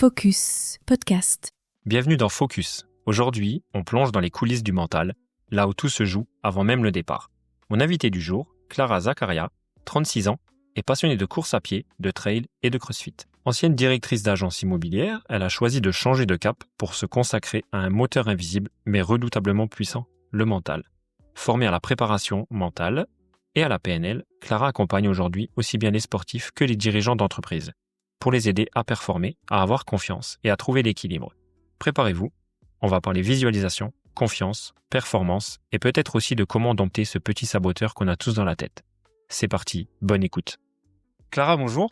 Focus Podcast. Bienvenue dans Focus. Aujourd'hui, on plonge dans les coulisses du mental, là où tout se joue avant même le départ. Mon invitée du jour, Clara Zaccaria, 36 ans, est passionnée de course à pied, de trail et de crossfit. Ancienne directrice d'agence immobilière, elle a choisi de changer de cap pour se consacrer à un moteur invisible mais redoutablement puissant, le mental. Formée à la préparation mentale et à la PNL, Clara accompagne aujourd'hui aussi bien les sportifs que les dirigeants d'entreprise, pour les aider à performer, à avoir confiance et à trouver l'équilibre. Préparez-vous, on va parler visualisation, confiance, performance et peut-être aussi de comment dompter ce petit saboteur qu'on a tous dans la tête. C'est parti, bonne écoute. Clara, bonjour.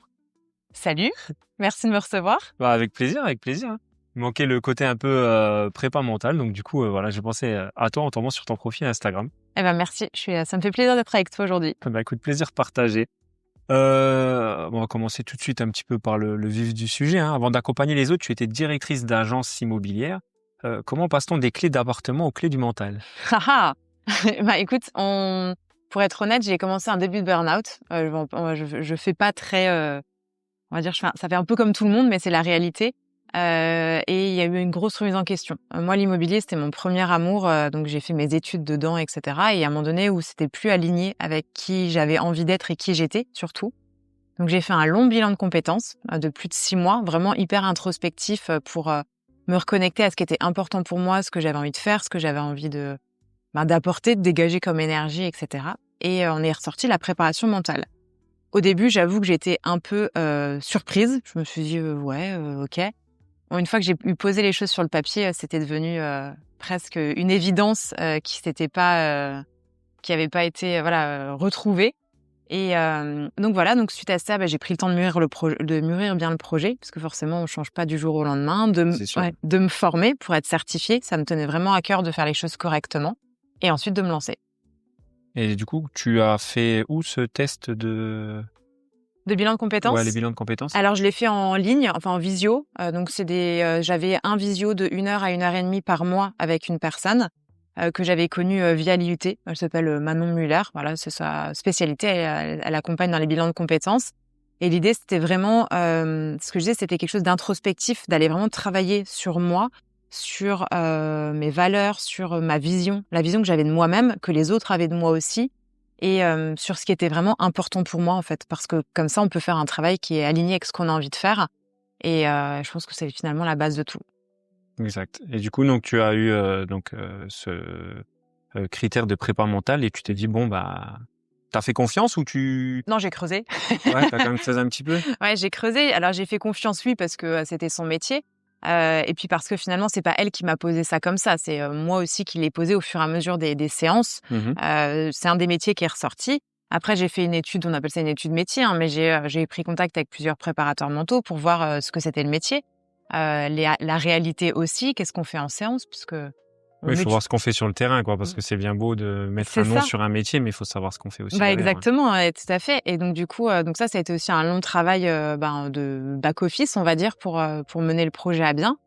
Salut, merci de me recevoir. Avec plaisir. Il manquait le côté un peu prépa mentale, donc du coup, j'ai pensé à toi en tombant sur ton profil Instagram. Merci, ça me fait plaisir d'être avec toi aujourd'hui. Écoute, plaisir partagé. On va commencer tout de suite un petit peu par le vif du sujet. Avant d'accompagner les autres, tu étais directrice d'agence immobilière. Comment passe-t-on des clés d'appartement aux clés du mental? Écoute, pour être honnête, j'ai commencé un début de burn-out. Je fais pas très, on va dire, ça fait un peu comme tout le monde, mais c'est la réalité. Et il y a eu une grosse remise en question. Moi, l'immobilier, c'était mon premier amour, donc j'ai fait mes études dedans, etc. Et à un moment donné où c'était plus aligné avec qui j'avais envie d'être et qui j'étais, surtout. Donc j'ai fait un long bilan de compétences de plus de 6 mois, vraiment hyper introspectif pour me reconnecter à ce qui était important pour moi, ce que j'avais envie de faire, ce que j'avais envie d'apporter, de dégager comme énergie, etc. Et on est ressorti la préparation mentale. Au début, j'avoue que j'étais un peu surprise. Je me suis dit, ok. Une fois que j'ai pu poser les choses sur le papier, c'était devenu presque une évidence qui avait pas été retrouvée. Et donc suite à ça, j'ai pris le temps de mûrir bien le projet, parce que forcément on change pas du jour au lendemain, de me former pour être certifiée. Ça me tenait vraiment à cœur de faire les choses correctement, et ensuite de me lancer. Et du coup, tu as fait où ce test de bilan de compétences? Ouais, les bilans de compétences. Alors, je l'ai fait en ligne, en visio. Donc, j'avais un visio de 1 heure à 1 heure et demie par mois avec une personne que j'avais connue via l'IUT. Elle s'appelle Manon Muller. Voilà, c'est sa spécialité. Elle accompagne dans les bilans de compétences. Et l'idée, c'était vraiment, ce que je disais, c'était quelque chose d'introspectif, d'aller vraiment travailler sur moi, sur mes valeurs, sur ma vision, la vision que j'avais de moi-même, que les autres avaient de moi aussi. Et sur ce qui était vraiment important pour moi, en fait, parce que comme ça, on peut faire un travail qui est aligné avec ce qu'on a envie de faire. Et je pense que c'est finalement la base de tout. Exact. Et du coup, donc, tu as eu ce critère de prépa mentale et tu t'es dit, t'as fait confiance ou tu... Non, j'ai creusé. Ouais, t'as quand même creusé un petit peu. Ouais, j'ai creusé. Alors, j'ai fait confiance, oui, parce que c'était son métier. Et puis parce que finalement, c'est pas elle qui m'a posé ça comme ça. C'est moi aussi qui l'ai posé au fur et à mesure des séances. C'est un des métiers qui est ressorti. Après, j'ai fait une étude, on appelle ça une étude métier, mais j'ai pris contact avec plusieurs préparateurs mentaux pour voir ce que c'était le métier. La réalité aussi, qu'est-ce qu'on fait en séance, puisque... Oui, il faut voir ce qu'on fait sur le terrain, parce que c'est bien beau de mettre un nom sur un métier, mais il faut savoir ce qu'on fait aussi. Exactement, tout à fait. Et donc du coup, ça a été aussi un long travail de back office, on va dire, pour mener le projet à bien.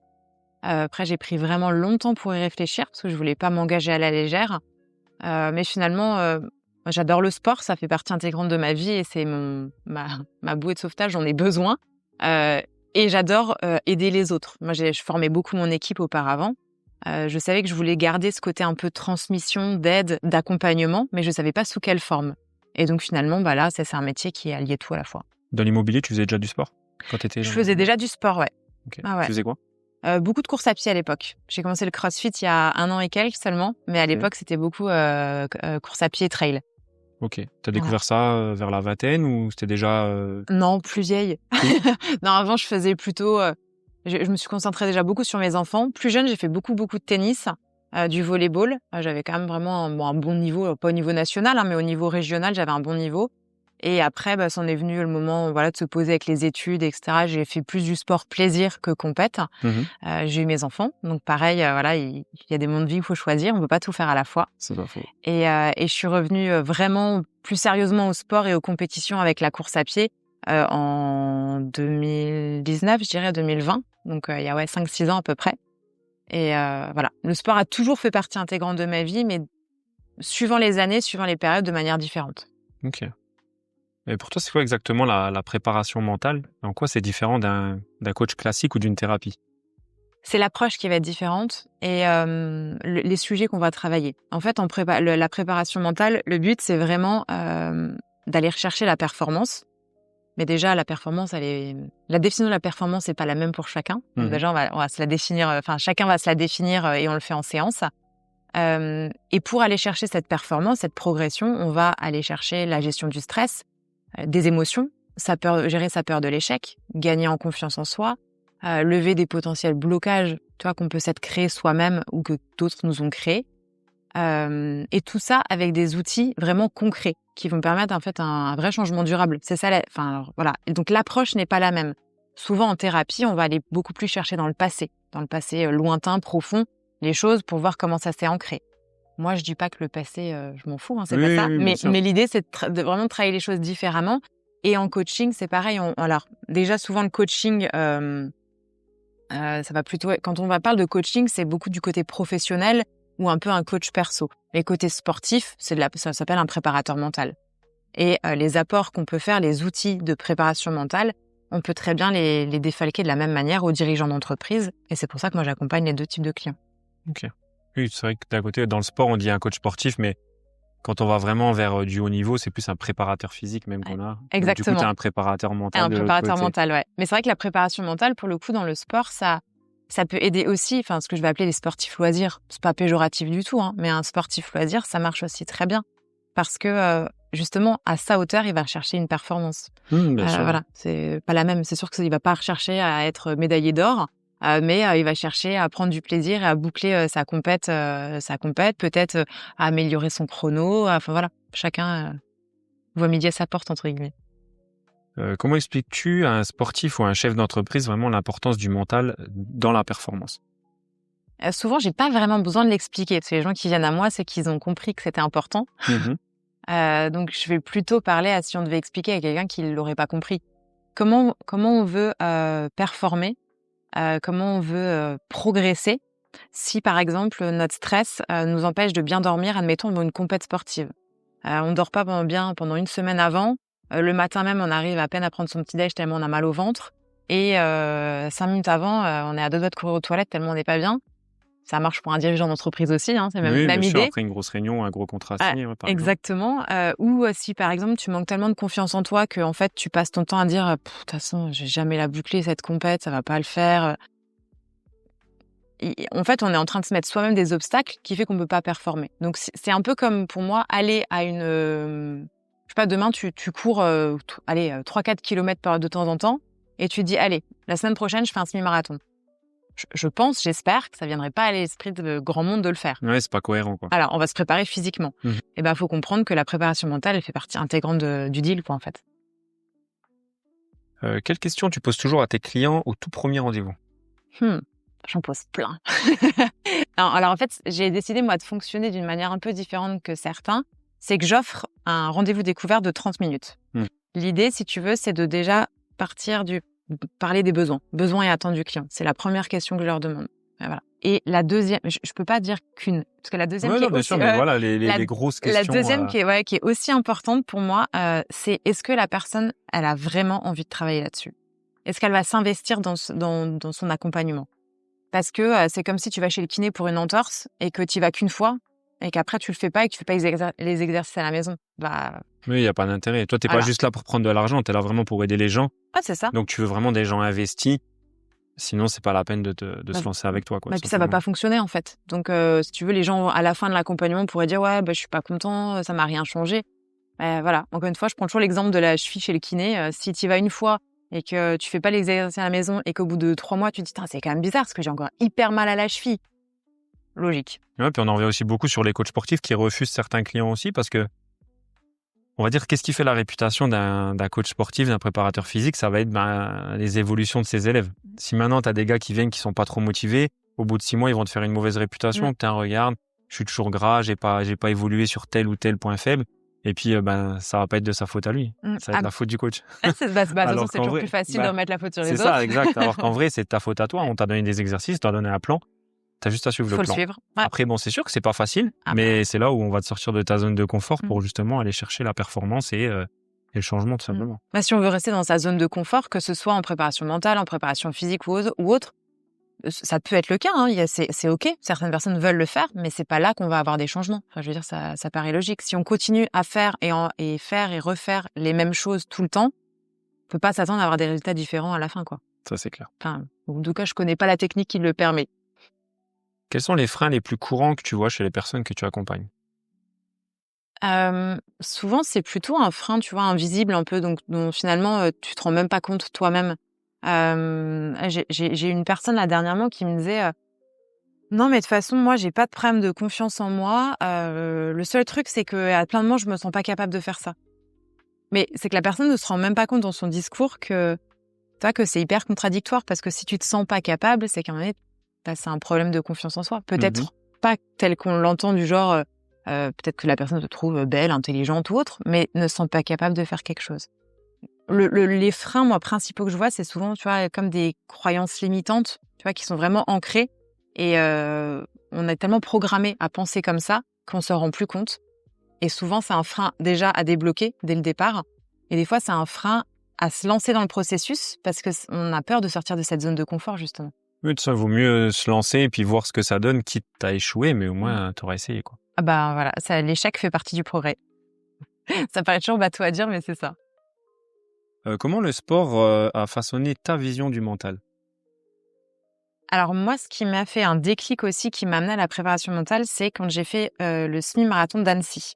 Après, j'ai pris vraiment longtemps pour y réfléchir parce que je voulais pas m'engager à la légère. Mais finalement, moi, j'adore le sport, ça fait partie intégrante de ma vie et c'est ma bouée de sauvetage, j'en ai besoin. Et j'adore aider les autres. Moi, je formais beaucoup mon équipe auparavant. Je savais que je voulais garder ce côté un peu transmission, d'aide, d'accompagnement, mais je savais pas sous quelle forme. Et donc finalement, là, c'est un métier qui est allié tout à la fois. Dans l'immobilier, tu faisais déjà du sport quand t'étais... Je faisais déjà du sport, ouais. Okay. Ah ouais. Tu faisais quoi? Beaucoup de courses à pied à l'époque. J'ai commencé le crossfit il y a 1 an et quelques seulement, mais à l'époque, c'était beaucoup course à pied et trail. Ok. T'as découvert ça vers la vingtaine ou c'était déjà... Non, plus vieille. Non, avant, je faisais plutôt... Je me suis concentrée déjà beaucoup sur mes enfants. Plus jeune, j'ai fait beaucoup de tennis, du volley-ball. J'avais quand même vraiment un bon niveau, pas au niveau national, mais au niveau régional, j'avais un bon niveau. Et après, c'en est venu le moment de se poser avec les études, etc. J'ai fait plus du sport plaisir que compète. J'ai eu mes enfants. Donc pareil, il y a des moments de vie où il faut choisir. On ne peut pas tout faire à la fois. C'est pas faux. Et je suis revenue vraiment plus sérieusement au sport et aux compétitions avec la course à pied en 2019, je dirais 2020. Donc il y a 5-6 ans à peu près. Et le sport a toujours fait partie intégrante de ma vie, mais suivant les années, suivant les périodes, de manière différente. Ok. Et pour toi, c'est quoi exactement la préparation mentale? En quoi c'est différent d'un coach classique ou d'une thérapie? C'est l'approche qui va être différente et les sujets qu'on va travailler. En fait, la préparation mentale, le but, c'est vraiment d'aller rechercher la performance. Mais déjà, la définition de la performance n'est pas la même pour chacun. Donc déjà, on va se la définir, chacun va se la définir et on le fait en séance. Et pour aller chercher cette performance, cette progression, on va aller chercher la gestion du stress, des émotions, gérer sa peur de l'échec, gagner en confiance en soi, lever des potentiels blocages, qu'on peut s'être créé soi-même ou que d'autres nous ont créés. Et tout ça avec des outils vraiment concrets qui vont permettre en fait un vrai changement durable. C'est ça. Voilà. Et donc l'approche n'est pas la même. Souvent en thérapie, on va aller beaucoup plus chercher dans le passé lointain, profond, les choses pour voir comment ça s'est ancré. Moi, je dis pas que le passé, je m'en fous, c'est pas ça. Mais l'idée, c'est de vraiment travailler les choses différemment. Et en coaching, c'est pareil. Alors déjà, souvent le coaching, ça va plutôt. Quand on parle de coaching, c'est beaucoup du côté professionnel ou un peu un coach perso. Les côtés sportifs, ça s'appelle un préparateur mental. Et les apports qu'on peut faire, les outils de préparation mentale, on peut très bien les défalquer de la même manière aux dirigeants d'entreprise. Et c'est pour ça que moi, j'accompagne les deux types de clients. Ok. Oui, c'est vrai que d'un côté, dans le sport, on dit un coach sportif, mais quand on va vraiment vers du haut niveau, c'est plus un préparateur physique même qu'on a. Exactement. Donc, du coup, tu as un préparateur mental. Un préparateur mental, ouais. Mais c'est vrai que la préparation mentale, pour le coup, dans le sport, ça peut aider aussi, ce que je vais appeler les sportifs loisirs. C'est pas péjoratif du tout, mais un sportif loisir, ça marche aussi très bien. Parce que, justement, à sa hauteur, il va rechercher une performance. Bien sûr. Voilà, c'est pas la même. C'est sûr qu'il va pas rechercher à être médaillé d'or, mais il va chercher à prendre du plaisir et à boucler sa compète, peut-être à améliorer son chrono. Enfin voilà, chacun voit midi à sa porte, entre guillemets. Comment expliques-tu à un sportif ou à un chef d'entreprise vraiment l'importance du mental dans la performance? Souvent, j'ai pas vraiment besoin de l'expliquer. Parce que les gens qui viennent à moi, c'est qu'ils ont compris que c'était important. Donc, je vais plutôt parler si on devait expliquer à quelqu'un qui l'aurait pas compris. Comment on veut performer, comment on veut progresser si, par exemple, notre stress nous empêche de bien dormir, admettons, dans une compète sportive. On dort pas pendant une semaine avant. Le matin même, on arrive à peine à prendre son petit-déj tellement on a mal au ventre. Et 5 minutes avant, on est à 2 doigts de courir aux toilettes tellement on n'est pas bien. Ça marche pour un dirigeant d'entreprise aussi, c'est même idée. Sûr, après une grosse réunion, un gros contrat signé. Exactement. Ou si, par exemple, tu manques tellement de confiance en toi que en fait, tu passes ton temps à dire « de toute façon, j'ai jamais la boucler cette compète, ça va pas le faire ». En fait, on est en train de se mettre soi-même des obstacles qui fait qu'on peut pas performer. Donc, c'est un peu comme, pour moi, aller à une... je sais pas, demain, tu cours 3-4 kilomètres de temps en temps et tu te dis « Allez, la semaine prochaine, je fais un semi-marathon ». J'espère que ça viendrait pas à l'esprit de grand monde de le faire. Ouais, c'est pas cohérent, quoi. Alors, on va se préparer physiquement. Et faut comprendre que la préparation mentale, elle fait partie intégrante du deal, en fait. Quelle question tu poses toujours à tes clients au tout premier rendez-vous? J'en pose plein. Alors, en fait, j'ai décidé, moi, de fonctionner d'une manière un peu différente que certains. C'est que j'offre un rendez-vous découvert de 30 minutes. L'idée, si tu veux, c'est de déjà parler des besoins et attentes du client. C'est la première question que je leur demande. Voilà. Et la deuxième, je peux pas dire qu'une, parce que la deuxième les grosses questions. La deuxième qui est aussi importante pour moi, c'est est-ce que la personne, elle a vraiment envie de travailler là-dessus? Est-ce qu'elle va s'investir dans son accompagnement? Parce que c'est comme si tu vas chez le kiné pour une entorse et que tu y vas qu'une fois et qu'après tu le fais pas et que tu fais pas les exercices à la maison. Oui, il y a pas d'intérêt. Toi, t'es pas juste là pour prendre de l'argent, t'es là vraiment pour aider les gens. Ah, c'est ça. Donc tu veux vraiment des gens investis. Sinon, c'est pas la peine de se lancer avec toi, quoi. Puis ça va pas fonctionner, en fait. Donc, si tu veux, les gens, à la fin de l'accompagnement, pourraient dire, ouais, je suis pas content, ça m'a rien changé. Voilà. Encore une fois, je prends toujours l'exemple de la cheville chez le kiné. Si tu y vas une fois et que tu fais pas les exercices à la maison et qu'au bout de 3 mois, tu te dis, c'est quand même bizarre parce que j'ai encore hyper mal à la cheville. Logique. Ouais, puis on en revient aussi beaucoup sur les coachs sportifs qui refusent certains clients aussi parce que, on va dire, qu'est-ce qui fait la réputation d'un coach sportif, d'un préparateur physique? Ça va être les évolutions de ses élèves. Si maintenant, tu as des gars qui viennent qui sont pas trop motivés, au bout de 6 mois, ils vont te faire une mauvaise réputation. Tiens, regarde, je suis toujours gras, j'ai pas évolué sur tel ou tel point faible. Et puis, ça va pas être de sa faute à lui. Ça va être la faute du coach. De toute façon, c'est toujours plus facile de remettre la faute sur les autres. C'est ça, exact. Alors qu'en vrai, c'est ta faute à toi. On t'a donné des exercices, on t'a donné un plan. T'as juste à suivre le plan. Faut le suivre. Ouais. Après, c'est sûr que c'est pas facile, mais c'est là où on va te sortir de ta zone de confort pour justement aller chercher la performance et Et le changement, tout simplement. Bah, si on veut rester dans sa zone de confort, que ce soit en préparation mentale, en préparation physique ou autre, ça peut être le cas. Hein. C'est OK. Certaines personnes veulent le faire, mais c'est pas là qu'on va avoir des changements. Enfin, je veux dire, ça paraît logique. Si on continue à faire et faire et refaire les mêmes choses tout le temps, on peut pas s'attendre à avoir des résultats différents à la fin, quoi. Ça, c'est clair. Enfin, en tout cas, je connais pas la technique qui le permet. Quels sont les freins les plus courants que tu vois chez les personnes que tu accompagnes? Souvent, c'est plutôt un frein, tu vois, invisible un peu, donc dont finalement, tu te rends même pas compte toi-même. J'ai une personne là dernièrement qui me disait, non mais de toute façon moi j'ai pas de problème de confiance en moi. Le seul truc c'est que à plein de moments je me sens pas capable de faire ça. Mais c'est que la personne ne se rend même pas compte dans son discours que tu vois que c'est hyper contradictoire parce que si tu te sens pas capable, c'est qu'à un moment donné, bah, c'est un problème de confiance en soi. Peut-être pas tel qu'on l'entend du genre, peut-être que la personne se trouve belle, intelligente ou autre, mais ne se sent pas capable de faire quelque chose. Les freins, moi, principaux que je vois, c'est souvent, tu vois, comme des croyances limitantes, tu vois, qui sont vraiment ancrées. Et on est tellement programmé à penser comme ça qu'on se rend plus compte. Et souvent, c'est un frein déjà à débloquer dès le départ. Et des fois, c'est un frein à se lancer dans le processus parce qu'on a peur de sortir de cette zone de confort, justement. Oui, ça vaut mieux se lancer et puis voir ce que ça donne, quitte à échouer, mais au moins, tu auras essayé, quoi. Ah bah voilà, l'échec fait partie du progrès. Ça paraît toujours bateau à dire, mais c'est ça. Comment le sport a façonné ta vision du mental? Alors moi, ce qui m'a fait un déclic aussi, qui m'a amené à la préparation mentale, c'est quand j'ai fait le semi-marathon d'Annecy.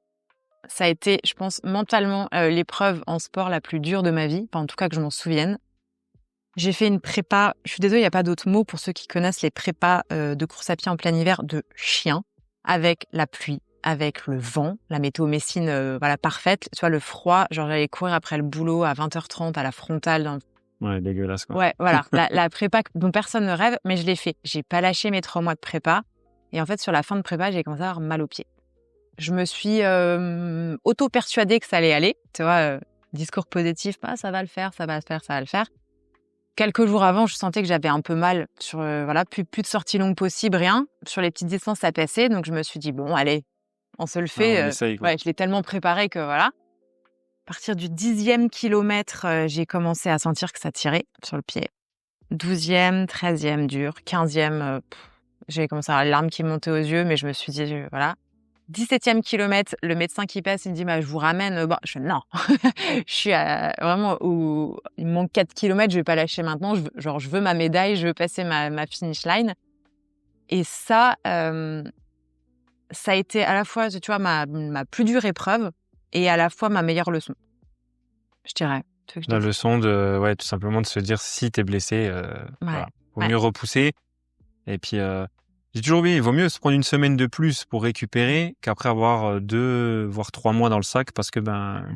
Ça a été, je pense, mentalement l'épreuve en sport la plus dure de ma vie, enfin, en tout cas que je m'en souvienne. J'ai fait une prépa, je suis désolée, il n'y a pas d'autre mot pour ceux qui connaissent les prépas de course à pied en plein hiver de chien, avec la pluie, avec le vent, la météo messine voilà, parfaite, tu vois, le froid, genre j'allais courir après le boulot à 20h30 à la frontale dans. Ouais, dégueulasse, quoi. Ouais, voilà, la prépa dont personne ne rêve, mais je l'ai fait. J'ai pas lâché mes 3 mois de prépa. Et en fait, sur la fin de prépa, j'ai commencé à avoir mal aux pieds. Je me suis auto-persuadée que ça allait aller. Tu vois, discours positif, bah, ça va le faire, ça va le faire, ça va le faire. Quelques jours avant, je sentais que j'avais un peu mal sur, voilà, plus de sorties longues possible, rien. Sur les petites distances, ça passait. Donc, je me suis dit, bon, allez, on se le fait. On essaye, quoi. Ouais, je l'ai tellement préparé que voilà. À partir du 10e kilomètre, j'ai commencé à sentir que ça tirait sur le pied. 12e, 13e dur, 15e, j'ai commencé à avoir les larmes qui montaient aux yeux, mais je me suis dit, voilà. 17e kilomètre, le médecin qui passe, il me dit, bah, je vous ramène. Bon, je fais, non, je suis vraiment où il me manque 4 kilomètres, je vais pas lâcher maintenant. Je veux ma médaille, je veux passer ma finish line. Et ça a été à la fois, tu vois, ma plus dure épreuve et à la fois ma meilleure leçon, je dirais. La leçon de, ouais, tout simplement de se dire si t'es blessé, voilà, vaut mieux repousser. Et puis, j'ai toujours dit, il vaut mieux se prendre une semaine de plus pour récupérer qu'après avoir 2 voire 3 mois dans le sac parce que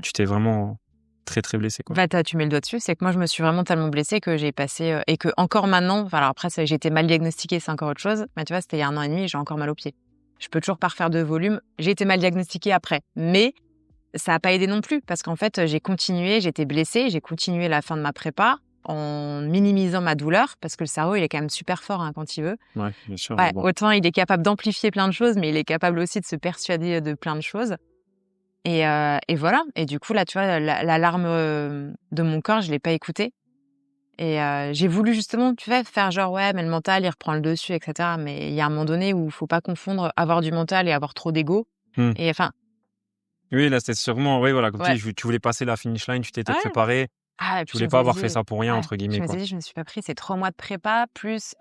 tu t'es vraiment très très blessé, quoi. Bah, tu mets le doigt dessus, c'est que moi je me suis vraiment tellement blessée que j'ai passé et que encore maintenant, alors après j'ai été mal diagnostiquée, c'est encore autre chose. Mais tu vois, c'était il y a 1 an et demi, et j'ai encore mal aux pieds. Je peux toujours pas refaire de volume. J'ai été mal diagnostiquée après, mais ça a pas aidé non plus parce qu'en fait j'ai continué, j'étais blessée, j'ai continué la fin de ma prépa en minimisant ma douleur parce que le cerveau il est quand même super fort hein, quand il veut. Ouais, bien sûr. Ouais, bon. Autant il est capable d'amplifier plein de choses, mais il est capable aussi de se persuader de plein de choses. Et voilà. Et du coup là, tu vois, l'alarme de mon corps, je l'ai pas écoutée. Et j'ai voulu justement, tu vois, faire genre ouais, mais le mental il reprend le dessus, etc. Mais il y a un moment donné où il faut pas confondre avoir du mental et avoir trop d'ego. Et enfin. Oui, là, c'était sûrement, oui, voilà, comme tu voulais passer la finish line, tu t'étais préparé. Tu voulais pas avoir fait ça pour rien, entre guillemets, quoi. Je me suis dit, je me suis pas pris ces 3 mois de prépa, plus,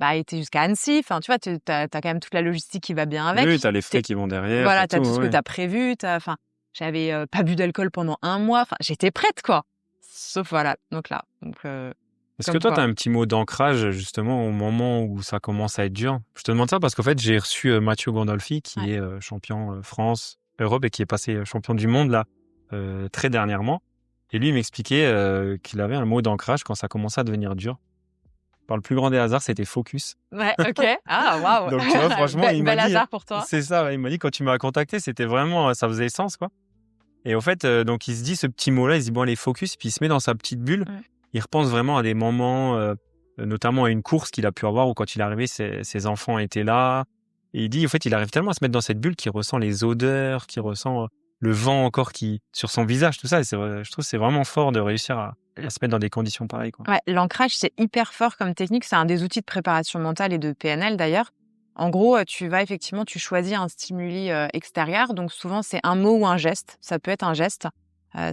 été jusqu'à Annecy. Enfin, tu vois, t'as quand même toute la logistique qui va bien avec. Oui, t'as les frais qui vont derrière. Voilà, t'as tout ce que t'as prévu. Enfin, j'avais pas bu d'alcool pendant 1 mois. Enfin, j'étais prête, quoi. Sauf voilà, donc là. Est-ce que toi, t'as un petit mot d'ancrage, justement, au moment où ça commence à être dur? Je te demande ça parce qu'en fait, j'ai reçu Mathieu Gandolfi, qui est champion France, Europe et qui est passé champion du monde, là, très dernièrement. Et lui, il m'expliquait qu'il avait un mot d'ancrage quand ça commençait à devenir dur. Par le plus grand des hasards, c'était focus. Ouais, ok. Ah, waouh. Donc, tu vois, franchement, il m'a dit... Bel hasard pour toi. C'est ça, il m'a dit, quand tu m'as contacté, c'était vraiment... Ça faisait sens, quoi. Et au fait, donc, il se dit ce petit mot-là, il se dit, bon, allez, focus, puis il se met dans sa petite bulle. Il repense vraiment à des moments, notamment à une course qu'il a pu avoir où quand il est arrivé, ses enfants étaient là. Et il dit, en fait, il arrive tellement à se mettre dans cette bulle qu'il ressent les odeurs, qu'il ressent le vent encore qui sur son visage, tout ça. Et je trouve que c'est vraiment fort de réussir à se mettre dans des conditions pareilles, quoi. Ouais, l'ancrage, c'est hyper fort comme technique. C'est un des outils de préparation mentale et de PNL d'ailleurs. En gros, tu choisis un stimuli extérieur. Donc souvent, c'est un mot ou un geste. Ça peut être un geste.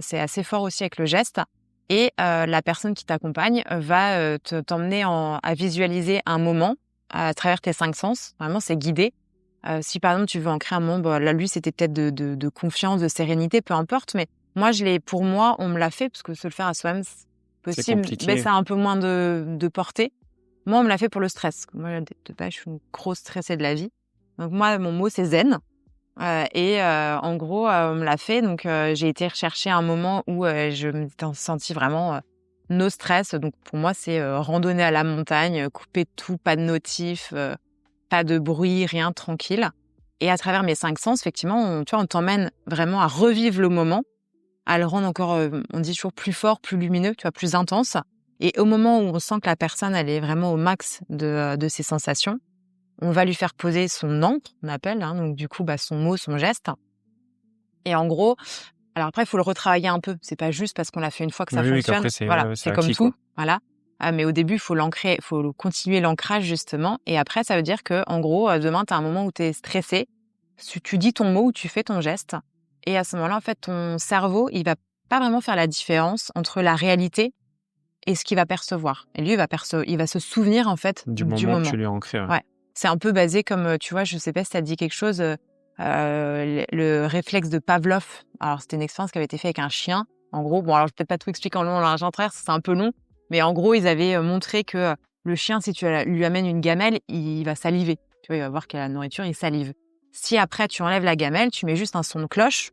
C'est assez fort aussi avec le geste. Et la personne qui t'accompagne va t'emmener à visualiser un moment à travers tes 5 sens. Vraiment, c'est guidé. Si par exemple, tu veux ancrer un moment, là, lui, c'était peut-être de confiance, de sérénité, peu importe. Mais moi, pour moi, on me l'a fait parce que se le faire à soi-même, c'est possible. Mais ça a un peu moins de portée. Moi, on me l'a fait pour le stress. Moi, de base, je suis une grosse stressée de la vie. Donc moi, mon mot, c'est zen. En gros, on me l'a fait. Donc, j'ai été rechercher un moment où je me sentis vraiment no stress. Donc, pour moi, c'est randonnée à la montagne, couper tout, pas de notif, pas de bruit, rien, tranquille. Et à travers mes 5 sens, effectivement, on t'emmène vraiment à revivre le moment, à le rendre encore, on dit toujours plus fort, plus lumineux, plus intense. Et au moment où on sent que la personne, elle est vraiment au max de ses sensations, on va lui faire poser son encre, on appelle, hein, donc du coup, son mot, son geste. Et en gros, alors après, il faut le retravailler un peu. C'est pas juste parce qu'on l'a fait une fois que ça fonctionne. Qu'après, c'est comme tout. Voilà. Mais au début, il faut l'ancrer, il faut continuer l'ancrage justement. Et après, ça veut dire que, en gros, demain, tu as un moment où tu es stressé, tu dis ton mot ou tu fais ton geste. Et à ce moment-là, en fait, ton cerveau, il va pas vraiment faire la différence entre la réalité et ce qu'il va percevoir. Et lui, il va se souvenir, en fait, du moment. Que tu lui as ancré. Ouais. C'est un peu basé comme, tu vois, je sais pas si ça te dit quelque chose, le réflexe de Pavlov. Alors, c'était une expérience qui avait été faite avec un chien. En gros, alors je vais peut-être pas tout expliquer en long, en large, en travers, c'est un peu long. Mais en gros, ils avaient montré que le chien, si tu lui amènes une gamelle, il va saliver. Tu vois, il va voir qu'il y a la nourriture, il salive. Si après, tu enlèves la gamelle, tu mets juste un son de cloche,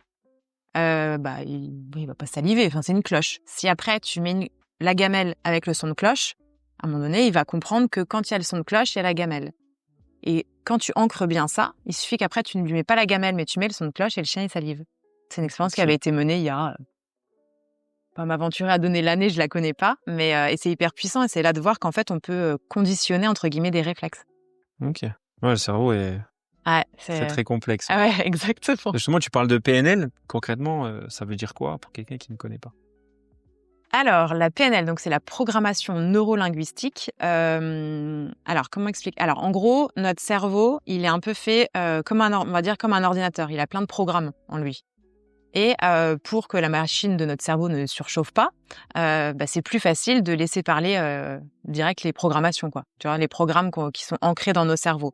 il va pas saliver. Enfin, c'est une cloche. Si après, tu mets la gamelle avec le son de cloche, à un moment donné, il va comprendre que quand il y a le son de cloche, il y a la gamelle. Et quand tu ancres bien ça, il suffit qu'après, tu ne lui mets pas la gamelle, mais tu mets le son de cloche et le chien, il salive. C'est une expérience qui avait été menée il y a... Pas m'aventurer à donner l'année, je la connais pas, mais et c'est hyper puissant et c'est là de voir qu'en fait, on peut conditionner, entre guillemets, des réflexes. Ok. Ouais, le cerveau c'est très complexe. Ah ouais, exactement. Justement, tu parles de PNL. Concrètement, ça veut dire quoi pour quelqu'un qui ne connaît pas? Alors, la PNL, donc c'est la programmation neurolinguistique. Alors, comment expliquer? Alors, en gros, notre cerveau, il est un peu fait on va dire comme un ordinateur. Il a plein de programmes en lui. Et pour que la machine de notre cerveau ne surchauffe pas, c'est plus facile de laisser parler direct les programmations, quoi. Tu vois, les programmes qui sont ancrés dans nos cerveaux.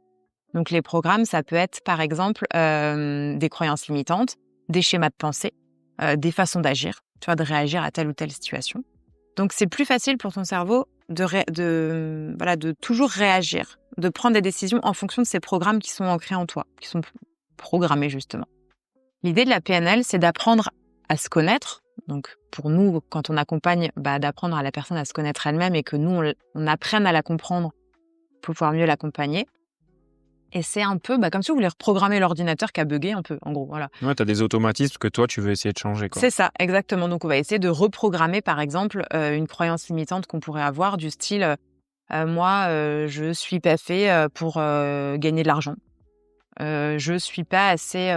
Donc, les programmes, ça peut être, par exemple, des croyances limitantes, des schémas de pensée, des façons d'agir, tu vois, de réagir à telle ou telle situation. Donc, c'est plus facile pour ton cerveau de toujours réagir, de prendre des décisions en fonction de ces programmes qui sont ancrés en toi, qui sont programmés, justement. L'idée de la PNL, c'est d'apprendre à se connaître. Donc, pour nous, quand on accompagne, d'apprendre à la personne à se connaître elle-même et que nous, on apprenne à la comprendre pour pouvoir mieux l'accompagner. Et c'est un peu comme si vous voulez reprogrammer l'ordinateur qui a bugué un peu, en gros. Voilà. Ouais, tu as des automatismes que toi, tu veux essayer de changer, quoi. C'est ça, exactement. Donc, on va essayer de reprogrammer, par exemple, une croyance limitante qu'on pourrait avoir du style moi, je suis pas fait pour gagner de l'argent. Je suis pas assez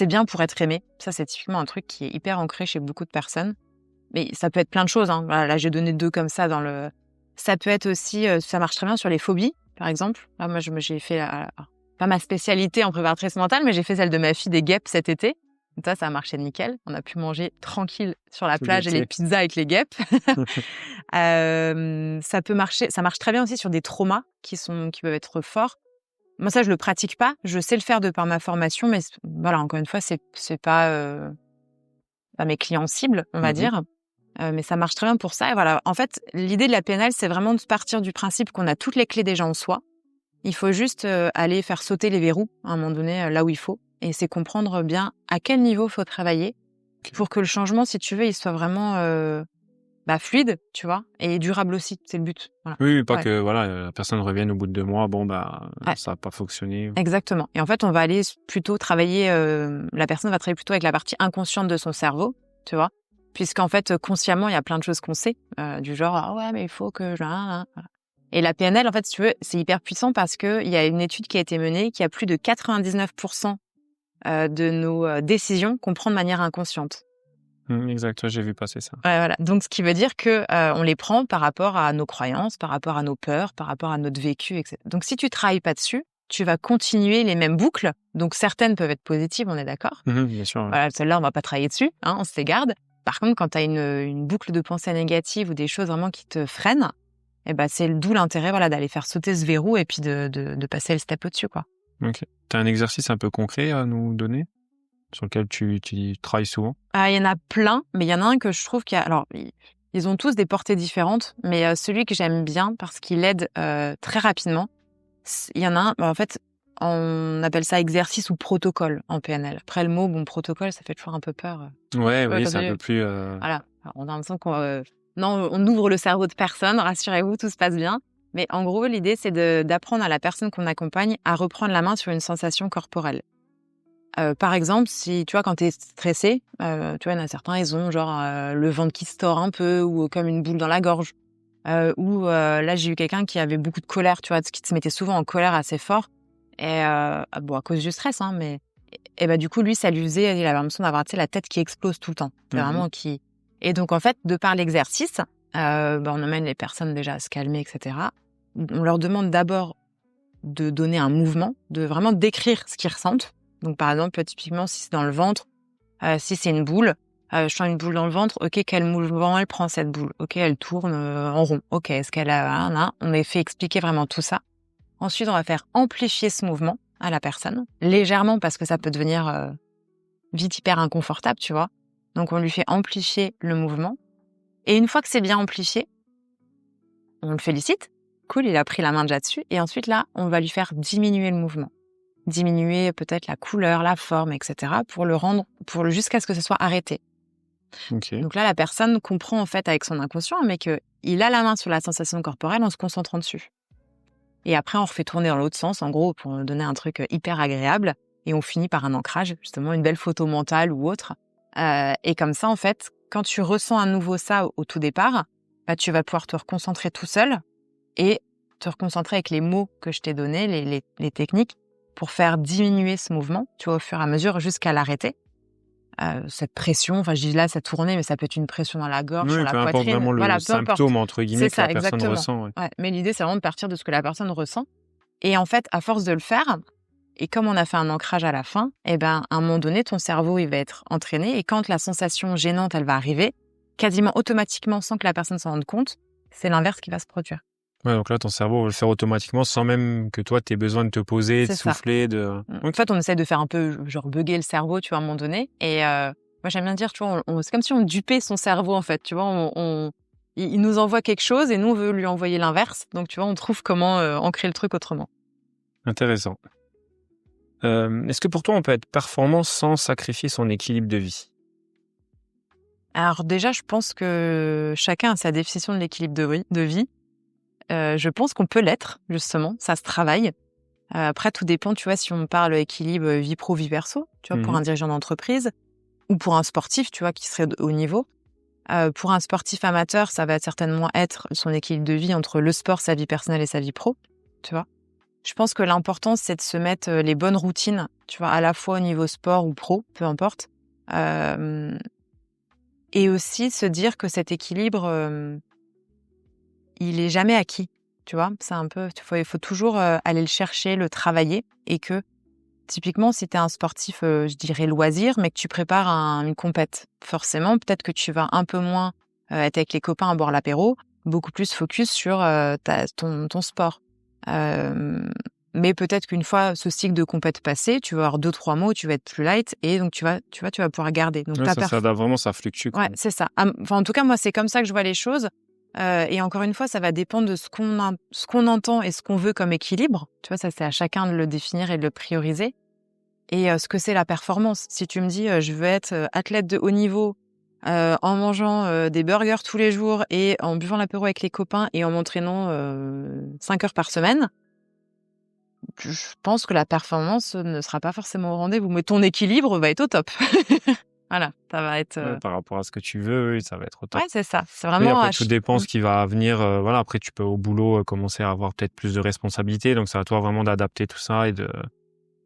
bien pour être aimée. Ça, c'est typiquement un truc qui est hyper ancré chez beaucoup de personnes. Mais ça peut être plein de choses, hein. Voilà, là, j'ai donné 2 comme ça Ça peut être aussi, ça marche très bien sur les phobies, par exemple. Là, moi, j'ai fait pas ma spécialité en préparatrice mentale, mais j'ai fait celle de ma fille des guêpes cet été. Donc ça a marché nickel. On a pu manger tranquille sur la plage et les pizzas avec les guêpes. Ça peut marcher. Ça marche très bien aussi sur des traumas qui peuvent être forts. Moi, ça, je le pratique pas. Je sais le faire de par ma formation, mais voilà, encore une fois, c'est pas mes clients cibles, on va dire. Mais ça marche très bien pour ça. Et voilà. En fait, l'idée de la PNL, c'est vraiment de partir du principe qu'on a toutes les clés déjà en soi. Il faut juste aller faire sauter les verrous à un moment donné, là où il faut. Et c'est comprendre bien à quel niveau il faut travailler pour que le changement, si tu veux, il soit vraiment fluide, tu vois, et durable aussi. C'est le but. Voilà. Oui, pas que la personne revienne au bout de 2 mois, ça n'a pas fonctionné. Exactement. Et en fait, on va aller plutôt travailler, la personne va travailler plutôt avec la partie inconsciente de son cerveau, tu vois, puisqu'en fait, consciemment, il y a plein de choses qu'on sait, du genre, ah ouais, mais il faut que voilà. Et la PNL, en fait, si tu veux, c'est hyper puissant parce qu'il y a une étude qui a été menée qui a plus de 99% de nos décisions qu'on prend de manière inconsciente. Exact, ouais, j'ai vu passer ça. Ouais, voilà. Donc, ce qui veut dire que on les prend par rapport à nos croyances, par rapport à nos peurs, par rapport à notre vécu, etc. Donc, si tu travailles pas dessus, tu vas continuer les mêmes boucles. Donc, certaines peuvent être positives, on est d'accord. Bien sûr. Ouais. Voilà, celle-là, on va pas travailler dessus, hein, on se les garde. Par contre, quand tu as une boucle de pensée négative ou des choses vraiment qui te freinent, c'est d'où l'intérêt, voilà, d'aller faire sauter ce verrou et puis de passer le step au-dessus, quoi. Ok. T'as un exercice un peu concret à nous donner sur lequel tu travailles souvent? Il y en a plein, mais il y en a un que je trouve alors, ils ont tous des portées différentes, mais celui que j'aime bien parce qu'il aide très rapidement, il y en a un, en fait, on appelle ça exercice ou protocole en PNL. Après, le mot, protocole, ça fait toujours un peu peur. Ouais, oui, c'est un peu plus... Voilà, alors, on a l'impression non, on ouvre le cerveau de personne, rassurez-vous, tout se passe bien. Mais en gros, l'idée, c'est d'apprendre à la personne qu'on accompagne à reprendre la main sur une sensation corporelle. Par exemple, si tu vois, quand t'es stressé, tu vois, il y en a certains, ils ont genre le ventre qui se tord un peu ou comme une boule dans la gorge. Ou là, j'ai eu quelqu'un qui avait beaucoup de colère, tu vois, qui se mettait souvent en colère assez fort. Et à cause du stress, hein, mais du coup, lui, ça lui faisait, il avait l'impression d'avoir, tu sais, la tête qui explose tout le temps. C'est vraiment qui. Et donc, en fait, de par l'exercice, on emmène les personnes déjà à se calmer, etc. On leur demande d'abord de donner un mouvement, de vraiment décrire ce qu'ils ressentent. Donc, par exemple, typiquement, si c'est dans le ventre, si c'est une boule, je sens une boule dans le ventre, ok, quel mouvement elle prend cette boule? Ok, elle tourne en rond. Ok, est-ce qu'elle a... On a fait expliquer vraiment tout ça. Ensuite, on va faire amplifier ce mouvement à la personne, légèrement, parce que ça peut devenir vite hyper inconfortable, tu vois. Donc, on lui fait amplifier le mouvement. Et une fois que c'est bien amplifié, on le félicite. Cool, il a pris la main déjà dessus. Et ensuite, là, on va lui faire diminuer le mouvement. Diminuer peut-être la couleur, la forme, etc. jusqu'à ce que ce soit arrêté. Okay. Donc là, la personne comprend en fait avec son inconscient, mais qu'il a la main sur la sensation corporelle en se concentrant dessus. Et après, on refait tourner dans l'autre sens, en gros, pour donner un truc hyper agréable. Et on finit par un ancrage, justement, une belle photo mentale ou autre. Et comme ça, en fait, quand tu ressens à nouveau ça au tout départ, tu vas pouvoir te reconcentrer tout seul et te reconcentrer avec les mots que je t'ai donnés, les techniques, pour faire diminuer ce mouvement, tu vois, au fur et à mesure, jusqu'à l'arrêter. Cette pression, enfin, je dis là, ça tournait, mais ça peut être une pression dans la gorge, sur la poitrine. Peu importe vraiment le symptôme, entre guillemets, que la personne ressent. Ouais, mais l'idée, c'est vraiment de partir de ce que la personne ressent. Et en fait, à force de le faire, et comme on a fait un ancrage à la fin, à un moment donné, ton cerveau, il va être entraîné. Et quand la sensation gênante, elle va arriver, quasiment automatiquement, sans que la personne s'en rende compte, c'est l'inverse qui va se produire. Ouais, donc là, ton cerveau va le faire automatiquement sans même que toi, t'aies besoin de te poser, de souffler. En fait, on essaie de faire un peu, genre, bugger le cerveau, tu vois, à un moment donné. Et moi, j'aime bien dire, tu vois, c'est comme si on dupait son cerveau, en fait. Tu vois, il nous envoie quelque chose et nous, on veut lui envoyer l'inverse. Donc, tu vois, on trouve comment ancrer le truc autrement. Intéressant. Est-ce que pour toi, on peut être performant sans sacrifier son équilibre de vie? Alors déjà, je pense que chacun a sa définition de l'équilibre de vie. Je pense qu'on peut l'être, justement. Ça se travaille. Après, tout dépend, tu vois, si on parle équilibre vie pro, vie perso, tu vois, pour un dirigeant d'entreprise ou pour un sportif, tu vois, qui serait de haut niveau. Pour un sportif amateur, ça va certainement être son équilibre de vie entre le sport, sa vie personnelle et sa vie pro, tu vois. Je pense que l'important, c'est de se mettre les bonnes routines, tu vois, à la fois au niveau sport ou pro, peu importe. Et aussi se dire que cet équilibre, il est jamais acquis, tu vois. C'est un peu, il faut toujours aller le chercher, le travailler, et que typiquement, si tu es un sportif, je dirais loisir, mais que tu prépares une compète, forcément, peut-être que tu vas un peu moins être avec les copains à boire l'apéro, beaucoup plus focus sur ton sport. Mais peut-être qu'une fois ce cycle de compète passé, tu vas avoir 2-3 mois où tu vas être plus light et donc tu vas pouvoir garder. Donc ça fluctue. Ouais, c'est ça. Enfin, en tout cas, moi, c'est comme ça que je vois les choses. Et encore une fois, ça va dépendre de ce qu'on entend et ce qu'on veut comme équilibre. Tu vois, ça, c'est à chacun de le définir et de le prioriser. Et ce que c'est la performance. Si tu me dis, je veux être athlète de haut niveau en mangeant des burgers tous les jours et en buvant l'apéro avec les copains et en m'entraînant 5 heures par semaine, je pense que la performance ne sera pas forcément au rendez-vous. Mais ton équilibre va être au top. Voilà, ça va être... par rapport à ce que tu veux, ça va être au top. Ouais, c'est ça. C'est vraiment... après, tout dépend ce qui va venir. Voilà, après, tu peux au boulot commencer à avoir peut-être plus de responsabilités. Donc, c'est à toi vraiment d'adapter tout ça et de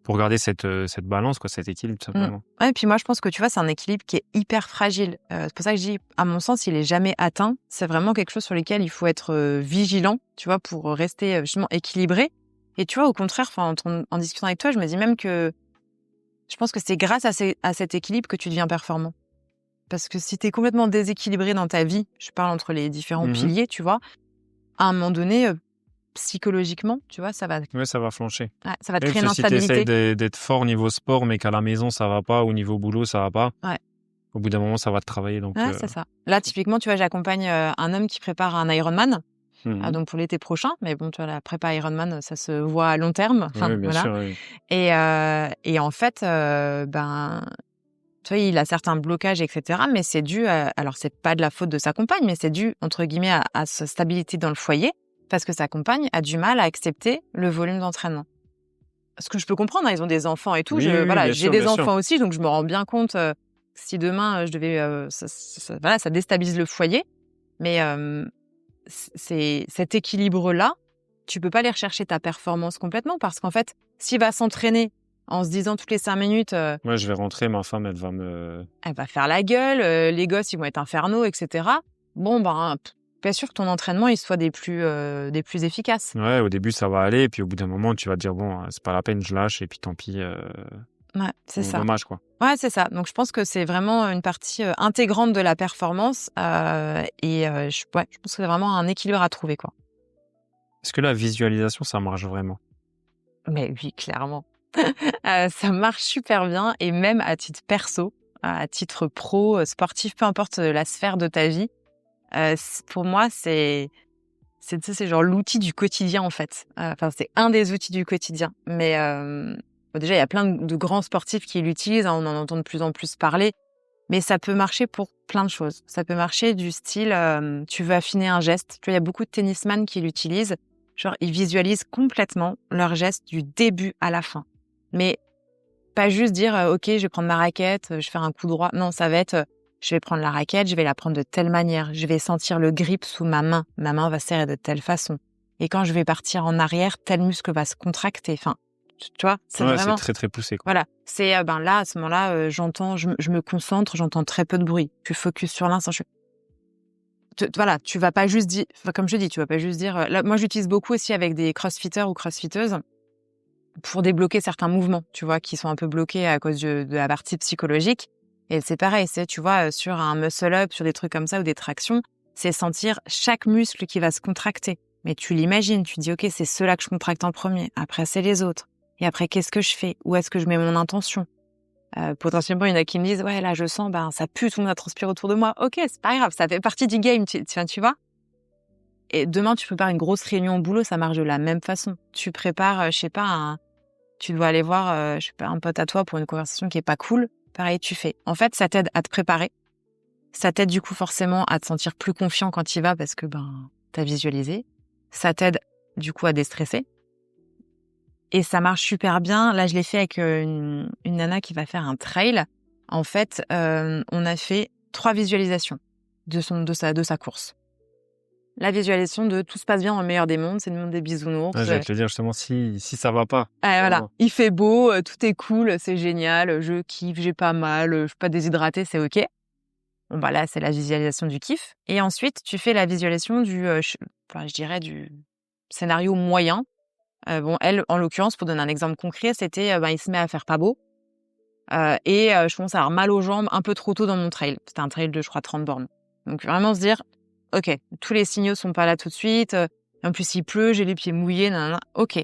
pour garder cette balance, quoi, cet équilibre, tout simplement. Ouais, et puis moi, je pense que tu vois, c'est un équilibre qui est hyper fragile. C'est pour ça que je dis, à mon sens, il est jamais atteint. C'est vraiment quelque chose sur lequel il faut être vigilant, tu vois, pour rester justement équilibré. Et tu vois, au contraire, en discutant avec toi, je me dis même que je pense que c'est grâce à cet équilibre que tu deviens performant. Parce que si tu es complètement déséquilibré dans ta vie, je parle entre les différents piliers, tu vois, à un moment donné, psychologiquement, tu vois, ça va flancher. Ouais, ça va te Même créer une si instabilité. tu essaies d'être fort au niveau sport, mais qu'à la maison, ça va pas, au niveau boulot, ça va pas. Ouais. Au bout d'un moment, ça va te travailler. Donc, Ouais, c'est ça. Là, typiquement, tu vois, j'accompagne un homme qui prépare un Ironman, donc pour l'été prochain. Mais bon, tu vois, la prépa Ironman, ça se voit à long terme. Enfin, oui, bien voilà. sûr. Oui. Et en fait, tu vois, il a certains blocages, etc. Mais c'est dû alors, c'est pas de la faute de sa compagne, mais c'est dû, entre guillemets, à sa stabilité dans le foyer, parce que sa compagne a du mal à accepter le volume d'entraînement. Ce que je peux comprendre, hein, ils ont des enfants et tout. Oui, Voilà, bien j'ai sûr, des bien sûr. enfants aussi, donc je me rends bien compte si demain je devais, voilà, ça déstabilise le foyer. Mais c'est cet équilibre-là, tu peux pas aller rechercher ta performance complètement, parce qu'en fait, s'il va s'entraîner en se disant toutes les 5 minutes, Moi, je vais rentrer, ma femme, elle va faire la gueule, les gosses, ils vont être infernaux, etc. Bon, bien sûr que ton entraînement, il soit des plus efficaces. Ouais, au début, ça va aller. Et puis, au bout d'un moment, tu vas te dire, bon, c'est pas la peine, je lâche. Et puis, tant pis. Ouais, c'est ça. Dommage, quoi. Ouais, c'est ça. Donc, je pense que c'est vraiment une partie intégrante de la performance. Je pense que c'est vraiment un équilibre à trouver, quoi. Est-ce que la visualisation, ça marche vraiment? Mais oui, clairement. Ça marche super bien, et même à titre perso, à titre pro, sportif, peu importe la sphère de ta vie. Pour moi, c'est genre l'outil du quotidien, en fait. Enfin, c'est un des outils du quotidien. Mais déjà, il y a plein de grands sportifs qui l'utilisent, hein, on en entend de plus en plus parler. Mais ça peut marcher pour plein de choses. Ça peut marcher du style, tu veux affiner un geste. Tu vois, il y a beaucoup de tennisman qui l'utilisent. Genre, ils visualisent complètement leur geste du début à la fin. Mais pas juste dire, OK, je vais prendre ma raquette, je vais faire un coup droit. Non, ça va être, je vais prendre la raquette, je vais la prendre de telle manière. Je vais sentir le grip sous ma main. Ma main va serrer de telle façon. Et quand je vais partir en arrière, tel muscle va se contracter. Enfin, tu vois, c'est vraiment... c'est très, très poussé, quoi. Voilà, c'est là, à ce moment-là, j'entends, je me concentre, j'entends très peu de bruit. Tu focuses sur l'instant. Voilà, tu vas pas juste dire, comme je dis, tu vas pas juste dire. Là, moi, j'utilise beaucoup aussi avec des crossfitters ou crossfitteuses pour débloquer certains mouvements, tu vois, qui sont un peu bloqués à cause de la partie psychologique. Et c'est pareil, tu vois, sur un muscle-up, sur des trucs comme ça ou des tractions, c'est sentir chaque muscle qui va se contracter. Mais tu l'imagines, tu dis, OK, c'est ceux-là que je contracte en premier. Après, c'est les autres. Et après, qu'est-ce que je fais? Où est-ce que je mets mon intention? Potentiellement, il y en a qui me disent, ouais, là, je sens, ça pue, tout le monde a transpiré autour de moi. OK, c'est pas grave, ça fait partie du game, tu vois. Et demain, tu prépares une grosse réunion au boulot, ça marche de la même façon. Tu prépares, je sais pas, tu dois aller voir, je sais pas, un pote à toi pour une conversation qui est pas cool. Pareil, tu fais. En fait, ça t'aide à te préparer. Ça t'aide du coup forcément à te sentir plus confiant quand tu y vas, parce que t'as visualisé. Ça t'aide du coup à déstresser. Et ça marche super bien. Là, je l'ai fait avec une nana qui va faire un trail. En fait, on a fait 3 visualisations de sa course. La visualisation de tout se passe bien dans le meilleur des mondes, c'est le monde des bisounours. Je vais te le dire justement, si ça va pas. Voilà, il fait beau, tout est cool, c'est génial, je kiffe, j'ai pas mal, je suis pas déshydratée, c'est OK. Bon, là, c'est la visualisation du kiff. Et ensuite, tu fais la visualisation je dirais du scénario moyen. Elle, en l'occurrence, pour donner un exemple concret, c'était, il se met à faire pas beau. Je commence à avoir mal aux jambes un peu trop tôt dans mon trail. C'était un trail de, je crois, 30 bornes. Donc, vraiment se dire, OK, tous les signaux sont pas là tout de suite. En plus, il pleut, j'ai les pieds mouillés, nanana. OK.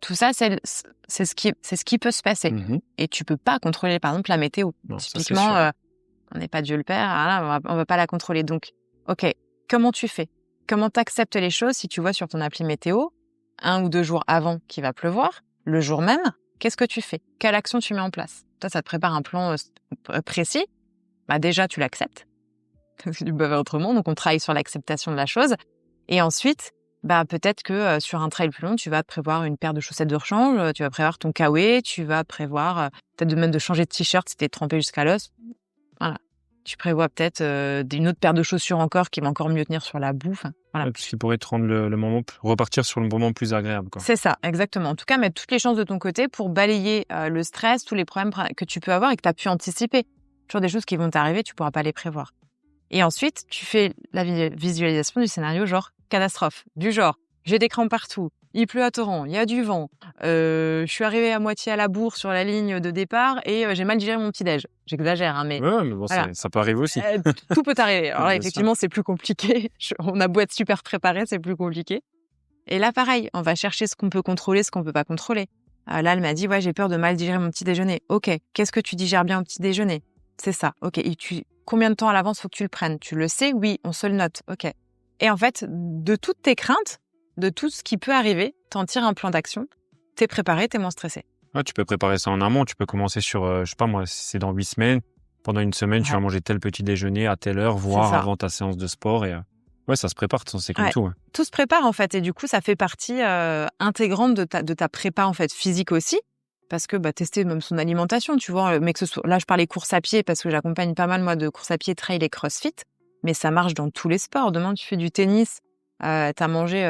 Tout ça, c'est ce qui peut se passer. Et tu peux pas contrôler, par exemple, la météo. Non, typiquement, on n'est pas Dieu le Père, voilà, on va pas la contrôler. Donc, OK, comment tu fais? Comment t'acceptes les choses si tu vois sur ton appli météo 1 ou 2 jours avant qu'il va pleuvoir, le jour même, qu'est-ce que tu fais? Quelle action tu mets en place? Toi, ça te prépare un plan précis. Déjà, tu l'acceptes. Parce que tu peux faire autrement. Donc, on travaille sur l'acceptation de la chose. Et ensuite, peut-être que sur un trail plus long, tu vas prévoir une paire de chaussettes de rechange, tu vas prévoir ton kawaii, tu vas prévoir peut-être même de changer de t-shirt si t'es trempé jusqu'à l'os. Voilà. tu prévois peut-être une autre paire de chaussures encore qui va encore mieux tenir sur la boue. Enfin, voilà. Ouais, parce qu'il pourrait te rendre le moment, repartir sur le moment plus agréable, quoi. C'est ça, exactement. En tout cas, mettre toutes les chances de ton côté pour balayer le stress, tous les problèmes que tu peux avoir et que tu as pu anticiper. Toujours des choses qui vont t'arriver, tu pourras pas les prévoir. Et ensuite, tu fais la visualisation du scénario genre catastrophe, du genre j'ai des crampes partout, il pleut à torrent, il y a du vent, je suis arrivée à moitié à la bourre sur la ligne de départ et j'ai mal digéré mon petit-déj. J'exagère, hein, mais Ouais, mais bon, voilà. ça peut arriver aussi. Tout peut arriver. Alors là, Bien effectivement, c'est plus compliqué. On a beau être super préparé, c'est plus compliqué. Et là, pareil, on va chercher ce qu'on peut contrôler, ce qu'on peut pas contrôler. Là, elle m'a dit, ouais, j'ai peur de mal digérer mon petit déjeuner. Ok, qu'est-ce que tu digères bien au petit déjeuner? C'est ça. Ok, et combien de temps à l'avance faut que tu le prennes? Tu le sais? Oui, on se le note. Ok. Et en fait, de toutes tes craintes, de tout ce qui peut arriver, t'en tires un plan d'action. T'es préparé, t'es moins stressé. Ouais, tu peux préparer ça en amont. Tu peux commencer sur, je sais pas moi, si c'est dans 8 semaines. Pendant une semaine, tu vas manger tel petit déjeuner à telle heure, voire avant ta séance de sport. Et ouais, ça se prépare. C'est comme tout. Ouais. Tout se prépare en fait, et du coup, ça fait partie intégrante de ta prépa en fait physique aussi, parce que tester même son alimentation, tu vois. Mais que ce soit, là, je parlais course à pied parce que j'accompagne pas mal moi de course à pied, trail et CrossFit, mais ça marche dans tous les sports. Demain, tu fais du tennis, t'as mangé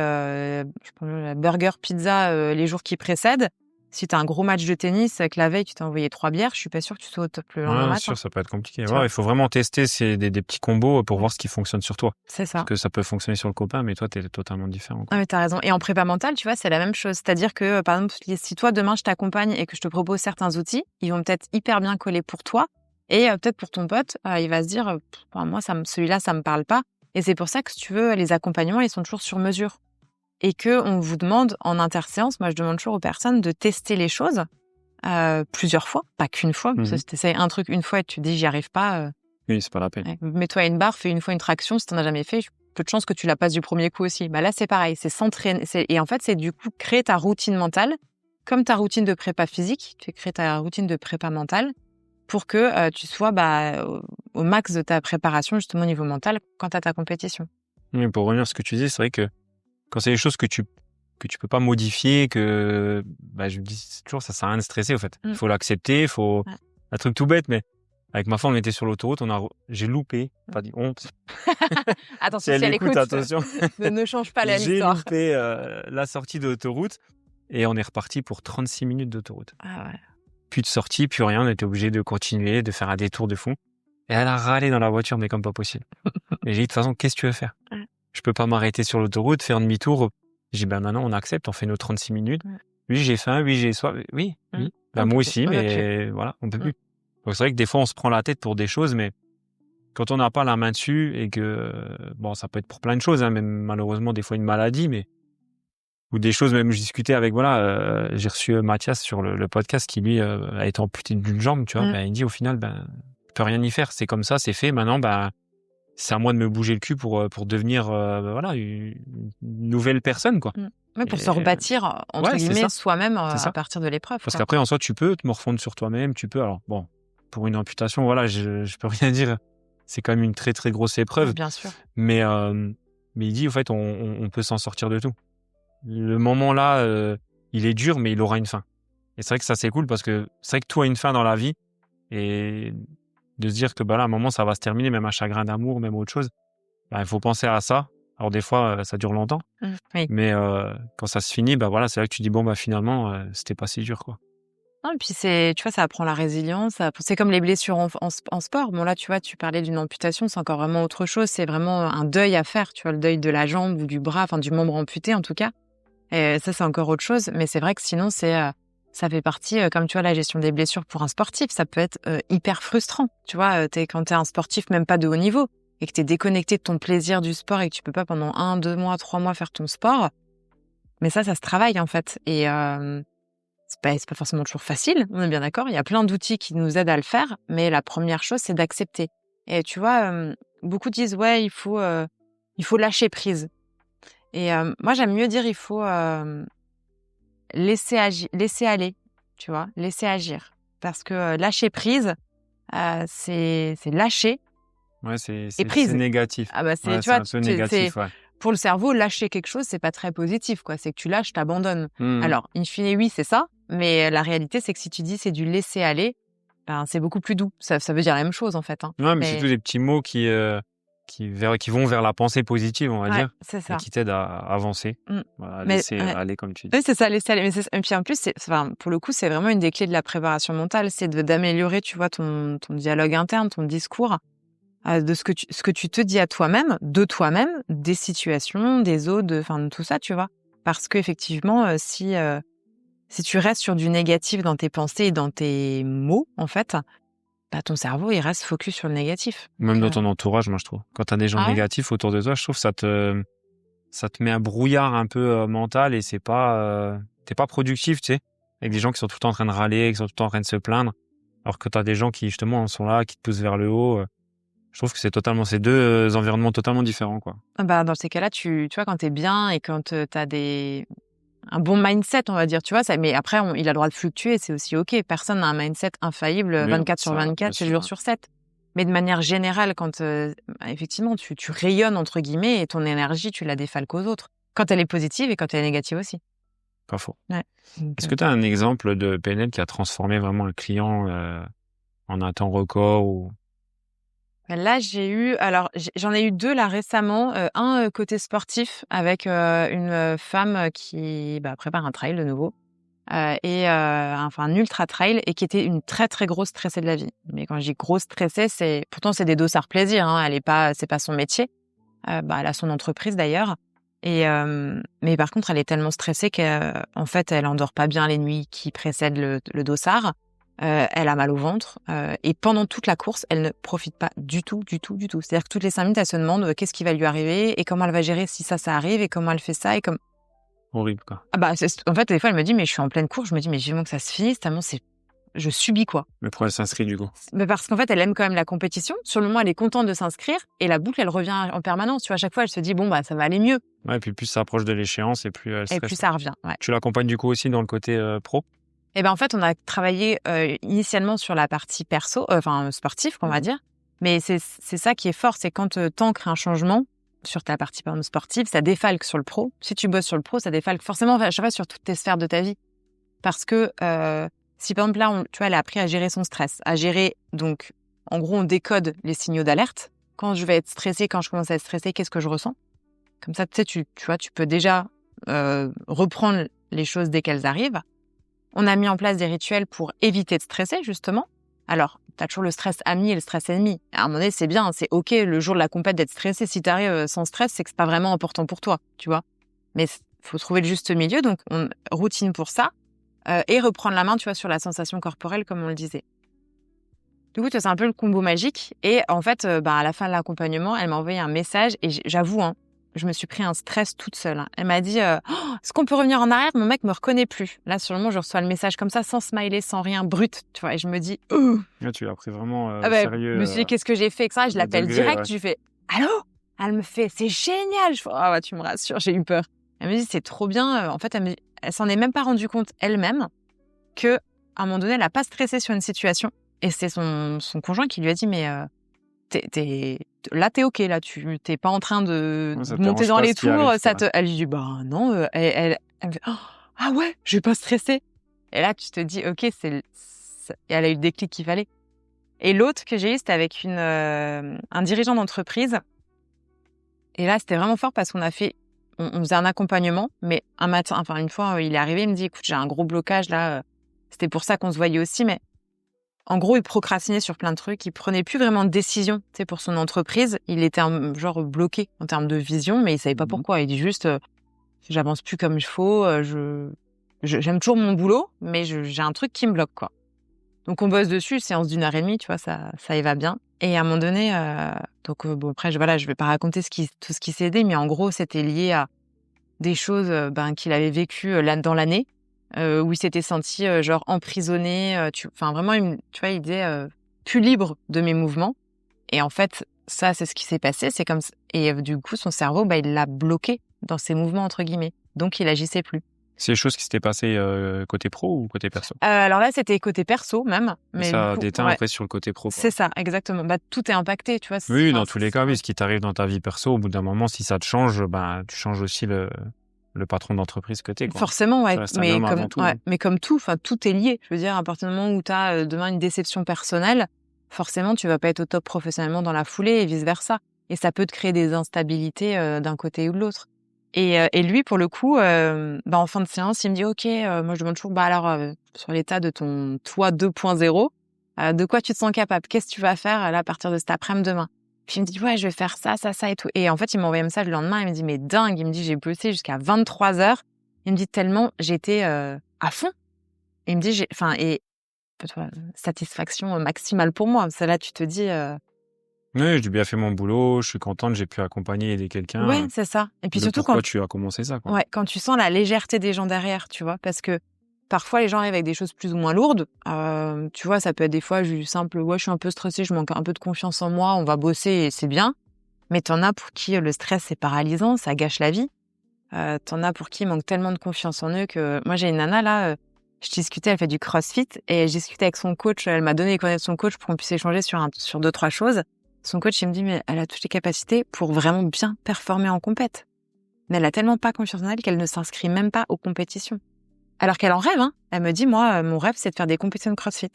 burger, pizza les jours qui précèdent. Si t'as un gros match de tennis, que la veille, tu t'es envoyé 3 bières, je suis pas sûre que tu sois au top le lendemain matin. Sûr, ça peut être compliqué. Ouais, il faut vraiment tester des petits combos pour voir ce qui fonctionne sur toi. C'est ça. Parce que ça peut fonctionner sur le copain, mais toi, t'es totalement différent, quoi. Ah, mais t'as raison. Et en prépa mentale, tu vois, c'est la même chose. C'est-à-dire que, par exemple, si toi, demain, je t'accompagne et que je te propose certains outils, ils vont peut-être hyper bien coller pour toi. Et peut-être pour ton pote, il va se dire, moi, celui-là, ça me parle pas. Et c'est pour ça que, si tu veux, les accompagnements, ils sont toujours sur mesure. Et que on vous demande en interséance, moi, je demande toujours aux personnes de tester les choses plusieurs fois, pas qu'une fois. Parce que si t'essayes un truc une fois et tu te dis j'y arrive pas, oui, c'est pas la peine. Mets-toi à une barre, fais une fois une traction. Si t'en as jamais fait, peu de chance que tu la passes du premier coup aussi. Là, c'est pareil, c'est s'entraîner. Et en fait, c'est du coup créer ta routine mentale, comme ta routine de prépa physique. Tu crées ta routine de prépa mentale pour que tu sois au max de ta préparation justement au niveau mental quant à ta compétition. Oui, pour revenir à ce que tu dis, c'est vrai que quand c'est des choses que tu peux pas modifier, que je me dis toujours ça sert à rien de stresser au fait. Il faut l'accepter, un truc tout bête, mais avec ma femme on était sur l'autoroute, j'ai loupé, pas dit honte. Attention, si elle écoute, attention. ne change pas l'histoire. J'ai loupé la sortie de l'autoroute et on est reparti pour 36 minutes d'autoroute. Ah ouais. Plus de sortie, plus rien, on était obligé de continuer, de faire un détour de fond. Et elle a râlé dans la voiture, mais comme pas possible. Et j'ai dit de toute façon, qu'est-ce que tu veux faire? Je peux pas m'arrêter sur l'autoroute, faire demi-tour. J'ai dit, maintenant, on accepte, on fait nos 36 minutes. Oui, j'ai faim, oui, j'ai soif. Oui. Moi aussi, mais voilà, on peut plus. Donc, c'est vrai que des fois, on se prend la tête pour des choses, mais quand on n'a pas la main dessus et que, ça peut être pour plein de choses, hein, même malheureusement, des fois une maladie, ou des choses, même je discutais avec, j'ai reçu Mathias sur le podcast qui, lui, a été amputé d'une jambe, tu vois. Il dit, au final, je peux rien y faire. C'est comme ça, c'est fait. Maintenant, c'est à moi de me bouger le cul pour devenir une nouvelle personne, quoi. Ouais, pour se rebâtir entre guillemets soi-même à partir de l'épreuve. Parce qu'après en soi tu peux te morfondre sur toi-même, pour une amputation, je peux rien dire. C'est quand même une très très grosse épreuve. Bien sûr. Mais il dit en fait on peut s'en sortir de tout. Le moment là il est dur mais il aura une fin. Et c'est vrai que ça c'est cool parce que c'est vrai que tout a une fin dans la vie et de se dire que à un moment ça va se terminer, même un chagrin d'amour, même autre chose. Il faut penser à ça. Alors des fois ça dure longtemps, mais quand ça se finit, c'est là que tu dis finalement c'était pas si dur, quoi. Non, et puis tu vois, ça apprend la résilience. C'est comme les blessures en sport. Bon là, tu vois, tu parlais d'une amputation, c'est encore vraiment autre chose. C'est vraiment un deuil à faire, tu vois, le deuil de la jambe ou du bras, enfin du membre amputé en tout cas. Et ça, c'est encore autre chose. Mais c'est vrai que sinon, ça fait partie, comme tu vois, la gestion des blessures pour un sportif, ça peut être hyper frustrant. Tu vois, quand t'es un sportif même pas de haut niveau et que t'es déconnecté de ton plaisir du sport et que tu peux pas pendant 1, 2 mois, 3 mois faire ton sport. Mais ça se travaille en fait. Et c'est pas forcément toujours facile, on est bien d'accord. Il y a plein d'outils qui nous aident à le faire, mais la première chose, c'est d'accepter. Et tu vois, beaucoup disent ouais, il faut lâcher prise. Et moi, j'aime mieux dire il faut laisser aller, tu vois, laisser agir. Parce que lâcher prise, c'est lâcher. Ouais, c'est négatif. Ah tu vois, c'est un peu négatif, ouais. Pour le cerveau, lâcher quelque chose, c'est pas très positif, quoi. C'est que tu lâches, t'abandonnes. Alors, in fine, oui, c'est ça. Mais la réalité, c'est que si tu dis c'est du laisser aller, c'est beaucoup plus doux. Ça veut dire la même chose en fait. Hein. Ouais, mais c'est tous des petits mots qui vont vers la pensée positive, on va dire, c'est ça. et qui t'aident à avancer, à laisser aller comme tu dis. Oui, c'est ça, laisser aller. Et puis en plus, pour le coup, c'est vraiment une des clés de la préparation mentale, c'est d'améliorer, tu vois, ton dialogue interne, ton discours, de ce que tu te dis à toi-même, de toi-même, des situations, des autres, de tout ça, tu vois. Parce qu'effectivement, si tu restes sur du négatif dans tes pensées et dans tes mots, en fait, ton cerveau, il reste focus sur le négatif. Même dans ton entourage, moi, je trouve. Quand t'as des gens négatifs autour de toi, je trouve que ça te met un brouillard un peu mental et t'es pas productif, tu sais, avec des gens qui sont tout le temps en train de râler, qui sont tout le temps en train de se plaindre, alors que t'as des gens qui, justement, sont là, qui te poussent vers le haut. Je trouve que c'est deux environnements totalement différents, quoi. Dans ces cas-là, tu vois, quand t'es bien et quand t'as un bon mindset, on va dire, tu vois, mais après, il a le droit de fluctuer, c'est aussi OK. Personne n'a un mindset infaillible 24 sur 24, 7 jours sur 7. Mais de manière générale, quand effectivement, tu rayonnes, entre guillemets, et ton énergie, tu la défalques aux autres. Quand elle est positive et quand elle est négative aussi. Pas faux. Ouais. Est-ce que tu as un exemple de PNL qui a transformé vraiment un client en un temps record ou... Là, j'en ai eu 2 là récemment. Un côté sportif avec une femme qui prépare un trail de nouveau un ultra trail et qui était une très très grosse stressée de la vie. Mais quand je dis grosse stressée, pourtant c'est des dossards plaisir. Hein, c'est pas son métier. Elle a son entreprise d'ailleurs. Mais par contre, elle est tellement stressée qu'en fait, elle endort pas bien les nuits qui précèdent le dossard. Elle a mal au ventre et pendant toute la course, elle ne profite pas du tout. C'est-à-dire que toutes les 5 minutes, elle se demande qu'est-ce qui va lui arriver et comment elle va gérer si ça arrive et comment elle fait ça et comme horrible quoi. En fait, des fois, elle me dit mais je suis en pleine course, je me dis mais vivement que ça se finisse, tellement je subis quoi. Mais pourquoi elle s'inscrit du coup? Mais parce qu'en fait, elle aime quand même la compétition. Sur le moment, elle est contente de s'inscrire et la boucle, elle revient en permanence. Tu vois, à chaque fois, elle se dit bon ça va aller mieux. Ouais, et puis plus ça approche de l'échéance et plus elle stresse. Et plus ça revient. Ouais. Tu l'accompagnes du coup aussi dans le côté pro? En fait, on a travaillé initialement sur la partie perso, sportif, on va dire. Mais c'est ça qui est fort, c'est quand t'ancres un changement sur ta partie sportive, ça défalque sur le pro. Si tu bosses sur le pro, ça défalque forcément à chaque fois sur toutes tes sphères de ta vie. Parce que si par exemple là, tu vois, elle a appris à gérer son stress, à gérer donc, en gros, on décode les signaux d'alerte. Quand je vais être stressée, quand je commence à être stressée, qu'est-ce que je ressens? Comme ça, tu vois, tu peux déjà reprendre les choses dès qu'elles arrivent. On a mis en place des rituels pour éviter de stresser, justement. Alors, t'as toujours le stress ami et le stress ennemi. À un moment donné, c'est bien, c'est OK le jour de la compète d'être stressé. Si t'arrives sans stress, c'est que c'est pas vraiment important pour toi, tu vois. Mais faut trouver le juste milieu, donc routine pour ça. Et reprendre la main, tu vois, sur la sensation corporelle, comme on le disait. Du coup, c'est un peu le combo magique. Et en fait, à la fin de l'accompagnement, elle m'a envoyé un message et j'avoue, je me suis pris un stress toute seule. Elle m'a dit est-ce qu'on peut revenir en arrière? Mon mec me reconnaît plus. Là, sur le moment, je reçois le message comme ça, sans smiley, sans rien, brut. Tu vois, et je me dis Là, tu l'as pris vraiment sérieux. Je me suis dit qu'est-ce que j'ai fait, etc. Je l'appelle direct. Je lui fais allô? Elle me fait c'est génial. Je fais tu me rassures, j'ai eu peur. Elle me dit c'est trop bien. En fait, elle s'en est même pas rendue compte elle-même que à un moment donné, elle a pas stressé sur une situation. Et c'est son conjoint qui lui a dit mais là t'es OK, là tu t'es pas en train de monter dans les tours, elle lui dit non, elle me fait ah ouais, je vais pas stresser. Et là tu te dis OK, et elle a eu le déclic qu'il fallait. Et l'autre que j'ai eu, c'était avec un dirigeant d'entreprise. Et là c'était vraiment fort parce qu'on faisait un accompagnement, mais un matin, une fois il est arrivé, il me dit écoute, j'ai un gros blocage là, c'était pour ça qu'on se voyait aussi, mais en gros, il procrastinait sur plein de trucs. Il prenait plus vraiment de décision, tu sais, pour son entreprise. Il était genre bloqué en termes de vision, mais il savait pas pourquoi. Il dit juste, j'avance plus comme il faut. J'aime toujours mon boulot, mais j'ai un truc qui me bloque, quoi. Donc on bosse dessus, séance d'1h30, tu vois, ça y va bien. Et à un moment donné, après, je vais pas raconter tout ce qui s'est aidé, mais en gros, c'était lié à des choses qu'il avait vécues dans l'année. Où il s'était senti genre emprisonné, vraiment tu vois, il disait plus libre de mes mouvements. Et en fait, ça c'est ce qui s'est passé, c'est comme et du coup son cerveau il l'a bloqué dans ses mouvements entre guillemets. Donc il agissait plus. C'est des choses qui s'étaient passées côté pro ou côté perso? Alors là, c'était côté perso même, mais ça déteint après sur le côté pro, quoi. C'est ça, exactement. Tout est impacté, tu vois. Oui, dans tous les cas, oui, ce qui t'arrive dans ta vie perso, au bout d'un moment, si ça te change, tu changes aussi le le patron d'entreprise que t'es, quoi. Forcément, ouais. Ça reste un homme avant tout. Mais comme tout, enfin, tout est lié. Je veux dire, à partir du moment où tu as demain une déception personnelle, forcément, tu vas pas être au top professionnellement dans la foulée et vice versa. Et ça peut te créer des instabilités d'un côté ou de l'autre. Et lui, pour le coup, en fin de séance, il me dit, OK, moi, je demande toujours, sur l'état de ton toi 2.0, de quoi tu te sens capable? Qu'est-ce que tu vas faire là à partir de cet après-midi demain? Puis il me dit, ouais, je vais faire ça, ça, ça et tout. Et en fait, il m'a envoyé un message le lendemain. Il me dit, mais dingue. Il me dit, j'ai bossé jusqu'à 23h. Il me dit tellement j'étais à fond. Et il me dit, satisfaction maximale pour moi. Ça, là, tu te dis, Oui, j'ai bien fait mon boulot, je suis contente, j'ai pu accompagner et aider quelqu'un. ouais, c'est ça. Et puis surtout Pourquoi tu as commencé ça, quoi. Ouais, quand tu sens la légèreté des gens derrière, tu vois, parce que parfois les gens arrivent avec des choses plus ou moins lourdes. Tu vois, ça peut être des fois juste simple, ouais, je suis un peu stressée, je manque un peu de confiance en moi, on va bosser et c'est bien. Mais t'en as pour qui le stress c'est paralysant, ça gâche la vie. T'en as pour qui manque tellement de confiance en eux que moi j'ai une nana là, je discutais, elle fait du CrossFit et je discutais avec son coach, elle m'a donné les coordonnées de son coach pour qu'on puisse échanger sur 2-3 choses. Son coach il me dit mais elle a toutes les capacités pour vraiment bien performer en compète. Mais elle a tellement pas confiance en elle qu'elle ne s'inscrit même pas aux compétitions. Alors qu'elle en rêve, hein. Elle me dit, moi, mon rêve, c'est de faire des compétitions de CrossFit.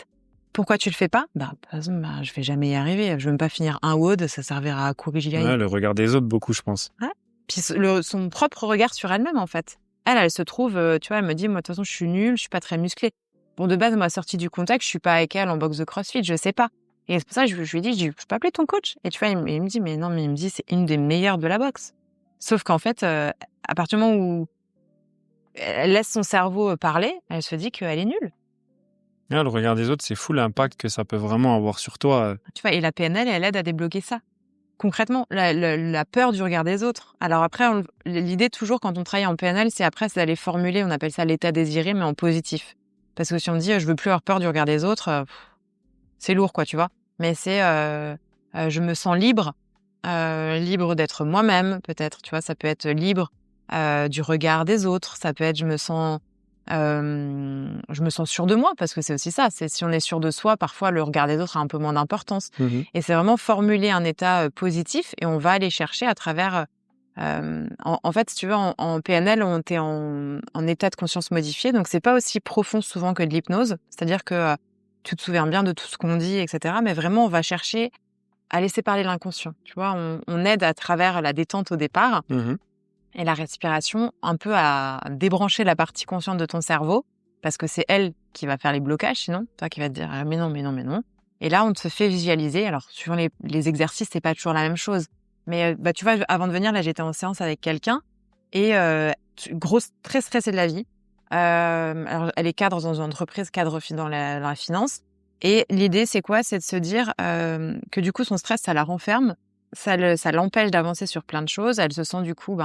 Pourquoi tu le fais pas? Par exemple, je vais jamais y arriver. Je vais même pas finir un WOD, ça servira à corriger. Ouais, le regard des autres, beaucoup, je pense. Ouais. Puis son propre regard sur elle-même, en fait. Elle se trouve, tu vois, elle me dit, moi, de toute façon, je suis nulle, je suis pas très musclée. Bon, de base, moi, sortie du contact, je suis pas avec elle en boxe de CrossFit, je sais pas. Et c'est pour ça que je lui ai dit, je peux appeler ton coach? Et tu vois, il me dit, mais non, mais il me dit, c'est une des meilleures de la boxe. Sauf qu'en fait, à partir du moment où elle laisse son cerveau parler, elle se dit qu'elle est nulle. Ouais, le regard des autres, c'est fou l'impact que ça peut vraiment avoir sur toi. Tu vois, et la PNL, elle aide à débloquer ça. Concrètement, la peur du regard des autres. Alors après, l'idée toujours quand on travaille en PNL, c'est d'aller formuler, on appelle ça l'état désiré, mais en positif. Parce que si on dit je veux plus avoir peur du regard des autres, c'est lourd, quoi, tu vois. Mais c'est je me sens libre, libre d'être moi-même, peut-être. Tu vois, ça peut être libre du regard des autres. Ça peut être je me sens sûre de moi, parce que c'est aussi ça. C'est si on est sûr de soi, parfois le regard des autres a un peu moins d'importance. Et c'est vraiment formuler un état positif et on va aller chercher à travers. En fait, si tu veux, en PNL, on est en état de conscience modifié, donc c'est pas aussi profond souvent que de l'hypnose. C'est-à-dire que tu te souviens bien de tout ce qu'on dit, etc. Mais vraiment, on va chercher à laisser parler l'inconscient. Tu vois, on aide à travers la détente au départ. Et la respiration, un peu à débrancher la partie consciente de ton cerveau, parce que c'est elle qui va faire les blocages, sinon, toi qui va te dire mais non, mais non, mais non. Et là, on te fait visualiser. Alors, suivant les exercices, c'est pas toujours la même chose. Mais tu vois, avant de venir, là, j'étais en séance avec quelqu'un et grosse, très stressée de la vie. Alors, elle est cadre dans une entreprise, cadre dans la finance. Et l'idée, c'est quoi? C'est de se dire que du coup, son stress, ça la renferme, ça l'empêche d'avancer sur plein de choses. Elle se sent du coup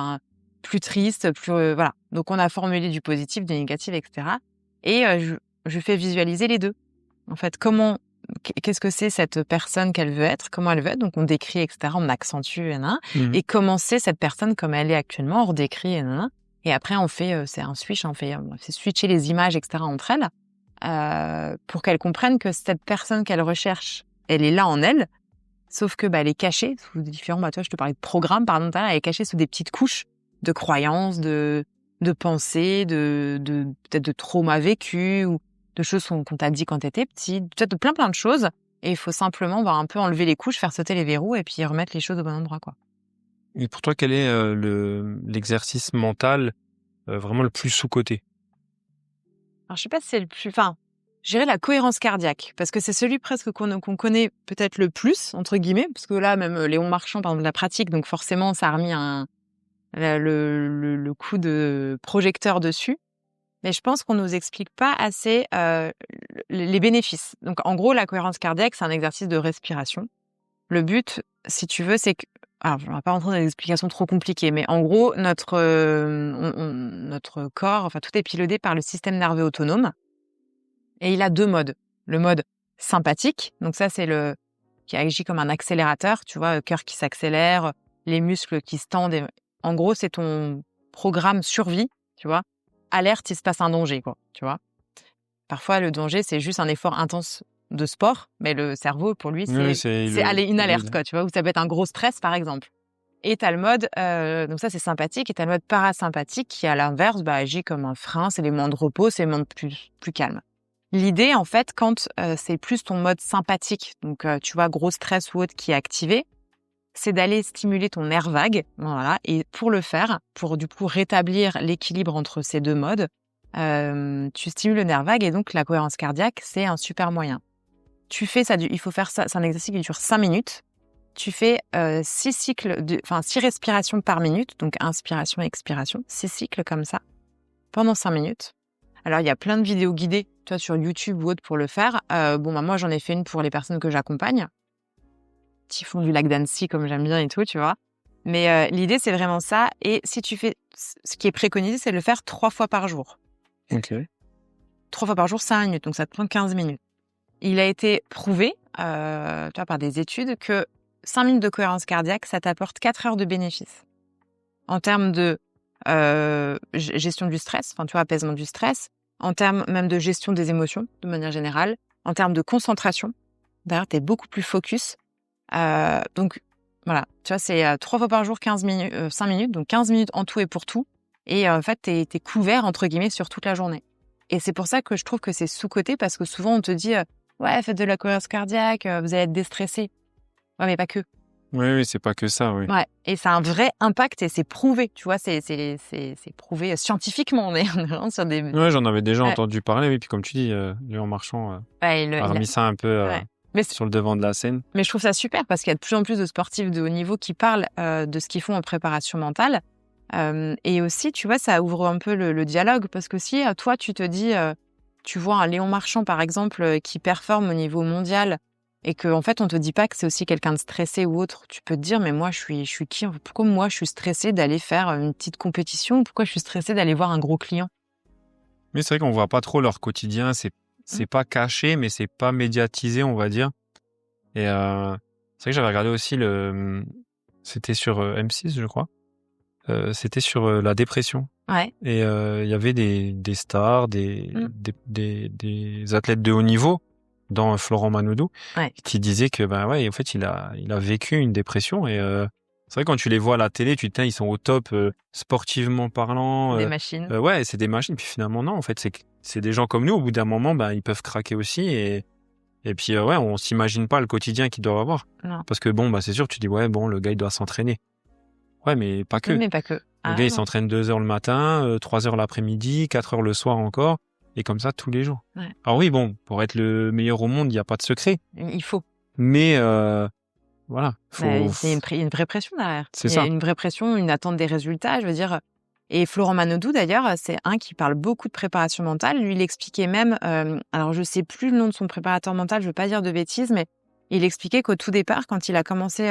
plus triste, plus voilà. Donc on a formulé du positif, du négatif, etc. Et je fais visualiser les deux. En fait, qu'est-ce que c'est cette personne qu'elle veut être, comment elle veut être. Donc on décrit, etc. On accentue, et comment c'est cette personne comme elle est actuellement, on redécrit, et après on fait, c'est un switch, on fait switcher les images, etc. entre elles, pour qu'elle comprenne que cette personne qu'elle recherche, elle est là en elle. Sauf que elle est cachée sous différents, toi je te parlais de programmes, par exemple, elle est cachée sous des petites couches de croyances, de pensées, peut-être de traumas vécus ou de choses qu'on t'a dit quand t'étais petit, peut-être de plein de choses. Et il faut simplement un peu enlever les couches, faire sauter les verrous et puis remettre les choses au bon endroit, quoi. Et pour toi, quel est l'exercice mental vraiment le plus sous-coté? Alors je sais pas si c'est le plus, je dirais la cohérence cardiaque, parce que c'est celui presque qu'on connaît peut-être le plus, entre guillemets, parce que là, même Léon Marchand, par exemple, la pratique, donc forcément, ça a remis le coup de projecteur dessus. Mais je pense qu'on nous explique pas assez les bénéfices. Donc, en gros, la cohérence cardiaque, c'est un exercice de respiration. Le but, si tu veux, c'est que... Alors, je ne vais pas rentrer dans des explications trop compliquées, mais en gros, notre corps, enfin, tout est piloté par le système nerveux autonome. Et il a 2 modes. Le mode sympathique, donc ça, c'est qui agit comme un accélérateur, tu vois, le cœur qui s'accélère, les muscles qui se tendent. En gros, c'est ton programme survie, tu vois. Alerte, il se passe un danger, quoi, tu vois. Parfois, le danger, c'est juste un effort intense de sport, mais le cerveau, pour lui, c'est aller une alerte, quoi, tu vois, ou ça peut être un gros stress, par exemple. Et t'as le mode, donc ça c'est sympathique, et t'as le mode parasympathique qui à l'inverse agit comme un frein, c'est les moments de repos, c'est les moments plus calmes. L'idée en fait quand c'est plus ton mode sympathique, donc tu vois gros stress ou autre qui est activé, c'est d'aller stimuler ton nerf vague, voilà, et pour le faire, pour du coup rétablir l'équilibre entre ces deux modes, tu stimules le nerf vague et donc la cohérence cardiaque, c'est un super moyen. Tu fais ça, il faut faire ça, c'est un exercice qui dure 5 minutes. Tu fais 6 respirations par minute, donc inspiration, expiration, 6 cycles comme ça, pendant 5 minutes. Alors, il y a plein de vidéos guidées, toi, sur YouTube ou autre pour le faire. Moi, j'en ai fait une pour les personnes que j'accompagne, qui font du lac d'Annecy, comme j'aime bien et tout, tu vois. Mais l'idée, c'est vraiment ça. Et si tu fais, ce qui est préconisé, c'est de le faire 3 fois par jour. Ok. 3 fois par jour, 5 minutes, donc ça te prend 15 minutes. Il a été prouvé, par des études, que 5 minutes de cohérence cardiaque, ça t'apporte 4 heures de bénéfices. En termes de gestion du stress, apaisement du stress, en termes même de gestion des émotions, de manière générale, en termes de concentration. D'ailleurs, t'es beaucoup plus focus. Donc, voilà, tu vois, c'est 3 fois par jour, 5 minutes, donc 15 minutes en tout et pour tout. Et en fait, t'es couvert, entre guillemets, sur toute la journée. Et c'est pour ça que je trouve que c'est sous-coté, parce que souvent, on te dit ouais, faites de la cohérence cardiaque, vous allez être déstressé. Ouais, mais pas que. Oui, c'est pas que ça, oui. Ouais, et ça a un vrai impact et c'est prouvé, tu vois, c'est prouvé scientifiquement. On est vraiment sur des... Ouais, j'en avais déjà entendu parler, oui, puis comme tu dis, Léon Marchand a remis ça un peu sur le devant de la scène. Mais je trouve ça super parce qu'il y a de plus en plus de sportifs de haut niveau qui parlent de ce qu'ils font en préparation mentale. Et aussi, tu vois, ça ouvre un peu le dialogue, parce que si toi, tu te dis, tu vois un Léon Marchand, par exemple, qui performe au niveau mondial, et que en fait on te dit pas que c'est aussi quelqu'un de stressé ou autre, tu peux te dire mais moi je suis qui? Pourquoi moi je suis stressée d'aller faire une petite compétition? Pourquoi je suis stressée d'aller voir un gros client? Mais c'est vrai qu'on voit pas trop leur quotidien, c'est pas caché, mais c'est pas médiatisé, on va dire. Et c'est vrai que j'avais regardé aussi c'était sur M6, je crois. C'était sur la dépression. Ouais. Et il y avait des stars, des athlètes de haut niveau, dans Florent Manodou, qui disait que en fait il a vécu une dépression. Et c'est vrai, quand tu les vois à la télé, tu te dis ils sont au top sportivement parlant, des machines. Ouais, c'est des machines. Puis finalement non, en fait c'est des gens comme nous. Au bout d'un moment, ils peuvent craquer aussi. Et puis on s'imagine pas le quotidien qu'ils doivent avoir. Non. Parce que c'est sûr, tu dis le gars il doit s'entraîner. Ouais, mais pas que. Oui, mais pas que. Le gars il s'entraîne 2 heures le matin, 3 heures l'après-midi, 4 heures le soir encore. Et comme ça, tous les jours. Ouais. Alors oui, pour être le meilleur au monde, il n'y a pas de secret. Il faut. Mais voilà. C'est une vraie pression derrière. C'est ça. Il y a une vraie pression, une attente des résultats, je veux dire. Et Florent Manodou, d'ailleurs, c'est un qui parle beaucoup de préparation mentale. Lui, il expliquait même, alors je sais plus le nom de son préparateur mental, je veux pas dire de bêtises, mais il expliquait qu'au tout départ, quand il a commencé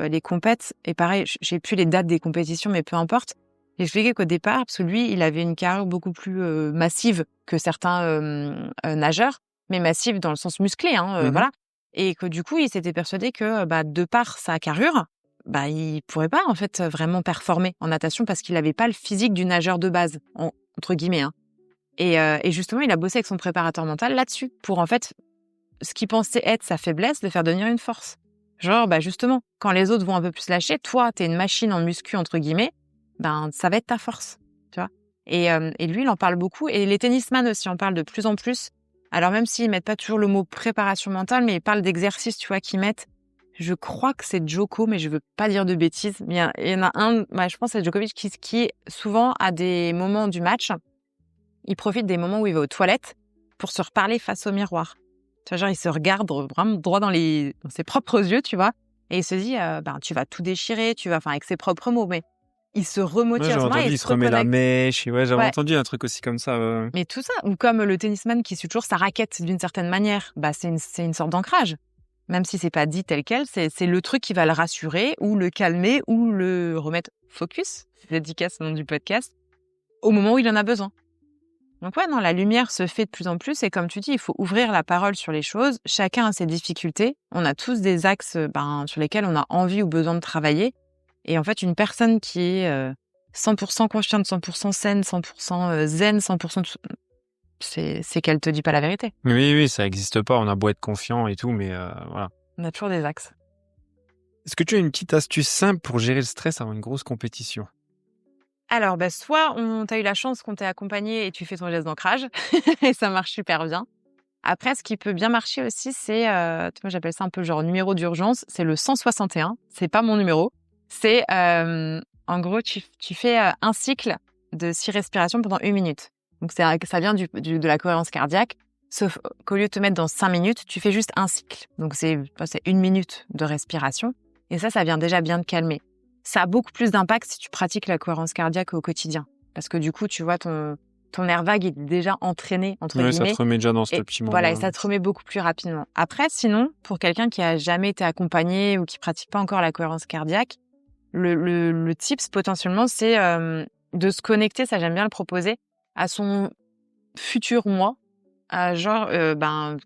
les compètes, et pareil, j'ai plus les dates des compétitions, mais peu importe, il expliquait qu'au départ, parce que lui, il avait une carrière beaucoup plus massive que certains nageurs, mais massive dans le sens musclé, voilà. Et que du coup, il s'était persuadé que de par sa carrure, il pourrait pas en fait vraiment performer en natation parce qu'il avait pas le physique du nageur de base, entre guillemets. Et justement, il a bossé avec son préparateur mental là-dessus pour en fait ce qu'il pensait être sa faiblesse, le faire devenir une force. Genre, justement, quand les autres vont un peu plus lâcher, toi, t'es une machine en muscu, entre guillemets, ça va être ta force, tu vois. Et lui, il en parle beaucoup. Et les tennisman aussi en parlent de plus en plus. Alors, même s'ils mettent pas toujours le mot préparation mentale, mais ils parlent d'exercices, tu vois, qu'ils mettent. Je crois que c'est Djoko, mais je veux pas dire de bêtises. Mais il y en a un, je pense que c'est Djokovic, qui souvent, à des moments du match, il profite des moments où il va aux toilettes pour se reparler face au miroir. Tu vois, genre, il se regarde vraiment droit dans ses propres yeux, tu vois, et il se dit, tu vas tout déchirer, avec ses propres mots, mais il se remotive. J'avais entendu, il se remet la mèche. J'avais entendu un truc aussi comme ça. Mais tout ça, ou comme le tennisman qui suit toujours sa raquette d'une certaine manière, c'est une sorte d'ancrage. Même si c'est pas dit tel quel, c'est le truc qui va le rassurer, ou le calmer, ou le remettre focus, dédicace au nom du podcast, au moment où il en a besoin. Donc la lumière se fait de plus en plus, et comme tu dis, il faut ouvrir la parole sur les choses. Chacun a ses difficultés. On a tous des axes sur lesquels on a envie ou besoin de travailler. Et en fait, une personne qui est 100% consciente, 100% saine, 100% zen, 100%... C'est qu'elle te dit pas la vérité. Oui, ça existe pas. On a beau être confiant et tout, mais voilà. On a toujours des axes. Est-ce que tu as une petite astuce simple pour gérer le stress avant une grosse compétition? Alors, soit tu as eu la chance qu'on t'ait accompagné et tu fais ton geste d'ancrage et ça marche super bien. Après, ce qui peut bien marcher aussi, c'est, moi j'appelle ça un peu genre numéro d'urgence, c'est le 161. C'est pas mon numéro. C'est, en gros, tu fais un cycle de 6 respirations pendant 1 minute. Donc ça vient de la cohérence cardiaque, sauf qu'au lieu de te mettre dans 5 minutes, tu fais juste un cycle. Donc c'est 1 minute de respiration et ça vient déjà bien te calmer. Ça a beaucoup plus d'impact si tu pratiques la cohérence cardiaque au quotidien. Parce que du coup, tu vois, ton nerf vague est déjà entraîné, entre guillemets. Ça te remet déjà dans ce petit moment. Voilà, et ça te remet beaucoup plus rapidement. Après, sinon, pour quelqu'un qui a jamais été accompagné ou qui pratique pas encore la cohérence cardiaque, le tips potentiellement, c'est de se connecter, ça j'aime bien le proposer, à son futur moi. Genre,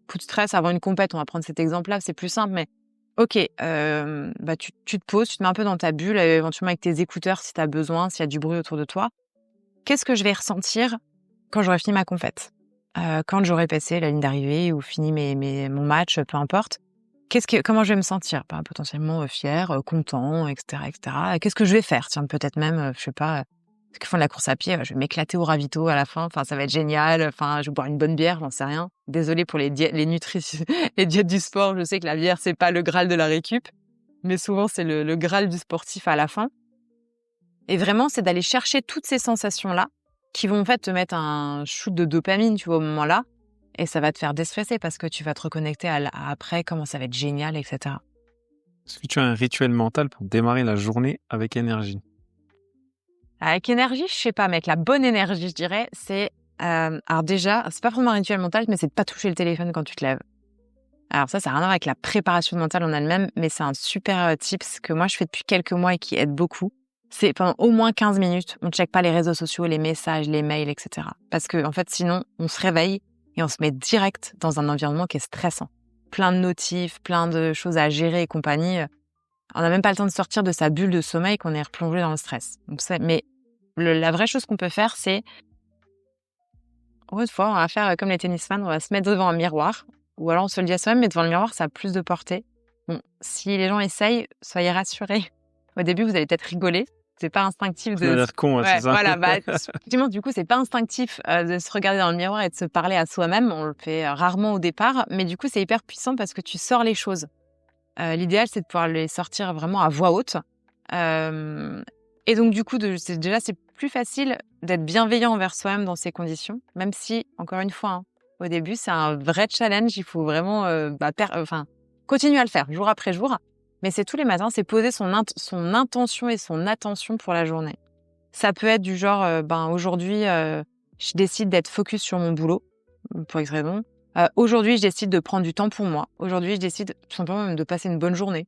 coup de stress avant une compète, on va prendre cet exemple-là, c'est plus simple, mais ok, tu te poses, tu te mets un peu dans ta bulle, éventuellement avec tes écouteurs si tu as besoin, s'il y a du bruit autour de toi. Qu'est-ce que je vais ressentir quand j'aurai fini ma compète, quand j'aurai passé la ligne d'arrivée ou fini mon match, peu importe. Comment je vais me sentir? Potentiellement fier, content, etc., etc. Qu'est-ce que je vais faire? Tiens, peut-être même, je sais pas, ceux qui font de la course à pied, je vais m'éclater au ravito à la fin. Enfin, ça va être génial. Enfin, je vais boire une bonne bière, j'en sais rien. Désolée pour les diètes du sport. Je sais que la bière, c'est pas le Graal de la récup, mais souvent c'est le Graal du sportif à la fin. Et vraiment, c'est d'aller chercher toutes ces sensations-là qui vont en fait te mettre un shoot de dopamine, tu vois, au moment-là. Et ça va te faire déstresser parce que tu vas te reconnecter à après, comment ça va être génial, etc. Est-ce que tu as un rituel mental pour démarrer la journée avec énergie? Avec énergie, je sais pas, mais avec la bonne énergie, je dirais, c'est... alors déjà, c'est pas vraiment un rituel mental, mais c'est de pas toucher le téléphone quand tu te lèves. Alors ça n'a rien à voir avec la préparation mentale en elle-même, mais c'est un super tips que moi je fais depuis quelques mois et qui aide beaucoup. C'est pendant au moins 15 minutes, on ne check pas les réseaux sociaux, les messages, les mails, etc. Parce que en fait, sinon, on se réveille et on se met direct dans un environnement qui est stressant. Plein de notifs, plein de choses à gérer et compagnie. On n'a même pas le temps de sortir de sa bulle de sommeil qu'on est replongé dans le stress. Donc mais la vraie chose qu'on peut faire, c'est... Une fois, on va faire comme les tennisman, on va se mettre devant un miroir. Ou alors on se le dit à soi-même, mais devant le miroir, ça a plus de portée. Bon, si les gens essayent, soyez rassurés. Au début, vous allez peut-être rigoler. C'est pas instinctif Ça a l'air con, c'est ça. Voilà, effectivement, du coup, c'est pas instinctif de se regarder dans le miroir et de se parler à soi-même. On le fait rarement au départ, mais du coup, c'est hyper puissant parce que tu sors les choses. L'idéal, c'est de pouvoir les sortir vraiment à voix haute. Et donc, du coup, c'est plus facile d'être bienveillant envers soi-même dans ces conditions, même si, encore une fois, au début, c'est un vrai challenge. Il faut vraiment continuer à le faire jour après jour. Mais c'est tous les matins, c'est poser son intention et son attention pour la journée. Ça peut être du genre, aujourd'hui, je décide d'être focus sur mon boulot, pour X raison. Aujourd'hui, je décide de prendre du temps pour moi. Aujourd'hui, je décide tout simplement même de passer une bonne journée.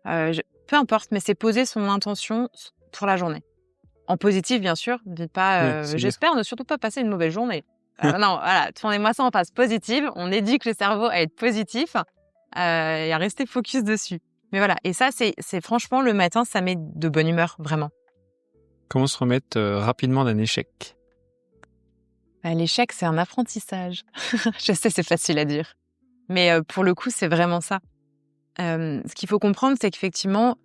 Peu importe, mais c'est poser son intention pour la journée. En positif, bien sûr. Dites pas, j'espère ne surtout pas passer une mauvaise journée. Non, voilà, tournez-moi ça en face positive. On éduque le cerveau à être positif et à rester focus dessus. Mais voilà, et ça, c'est franchement, le matin, ça met de bonne humeur, vraiment. Comment se remettre rapidement d'un échec? L'échec, c'est un apprentissage. Je sais, c'est facile à dire. Mais pour le coup, c'est vraiment ça. Ce qu'il faut comprendre, c'est qu'effectivement,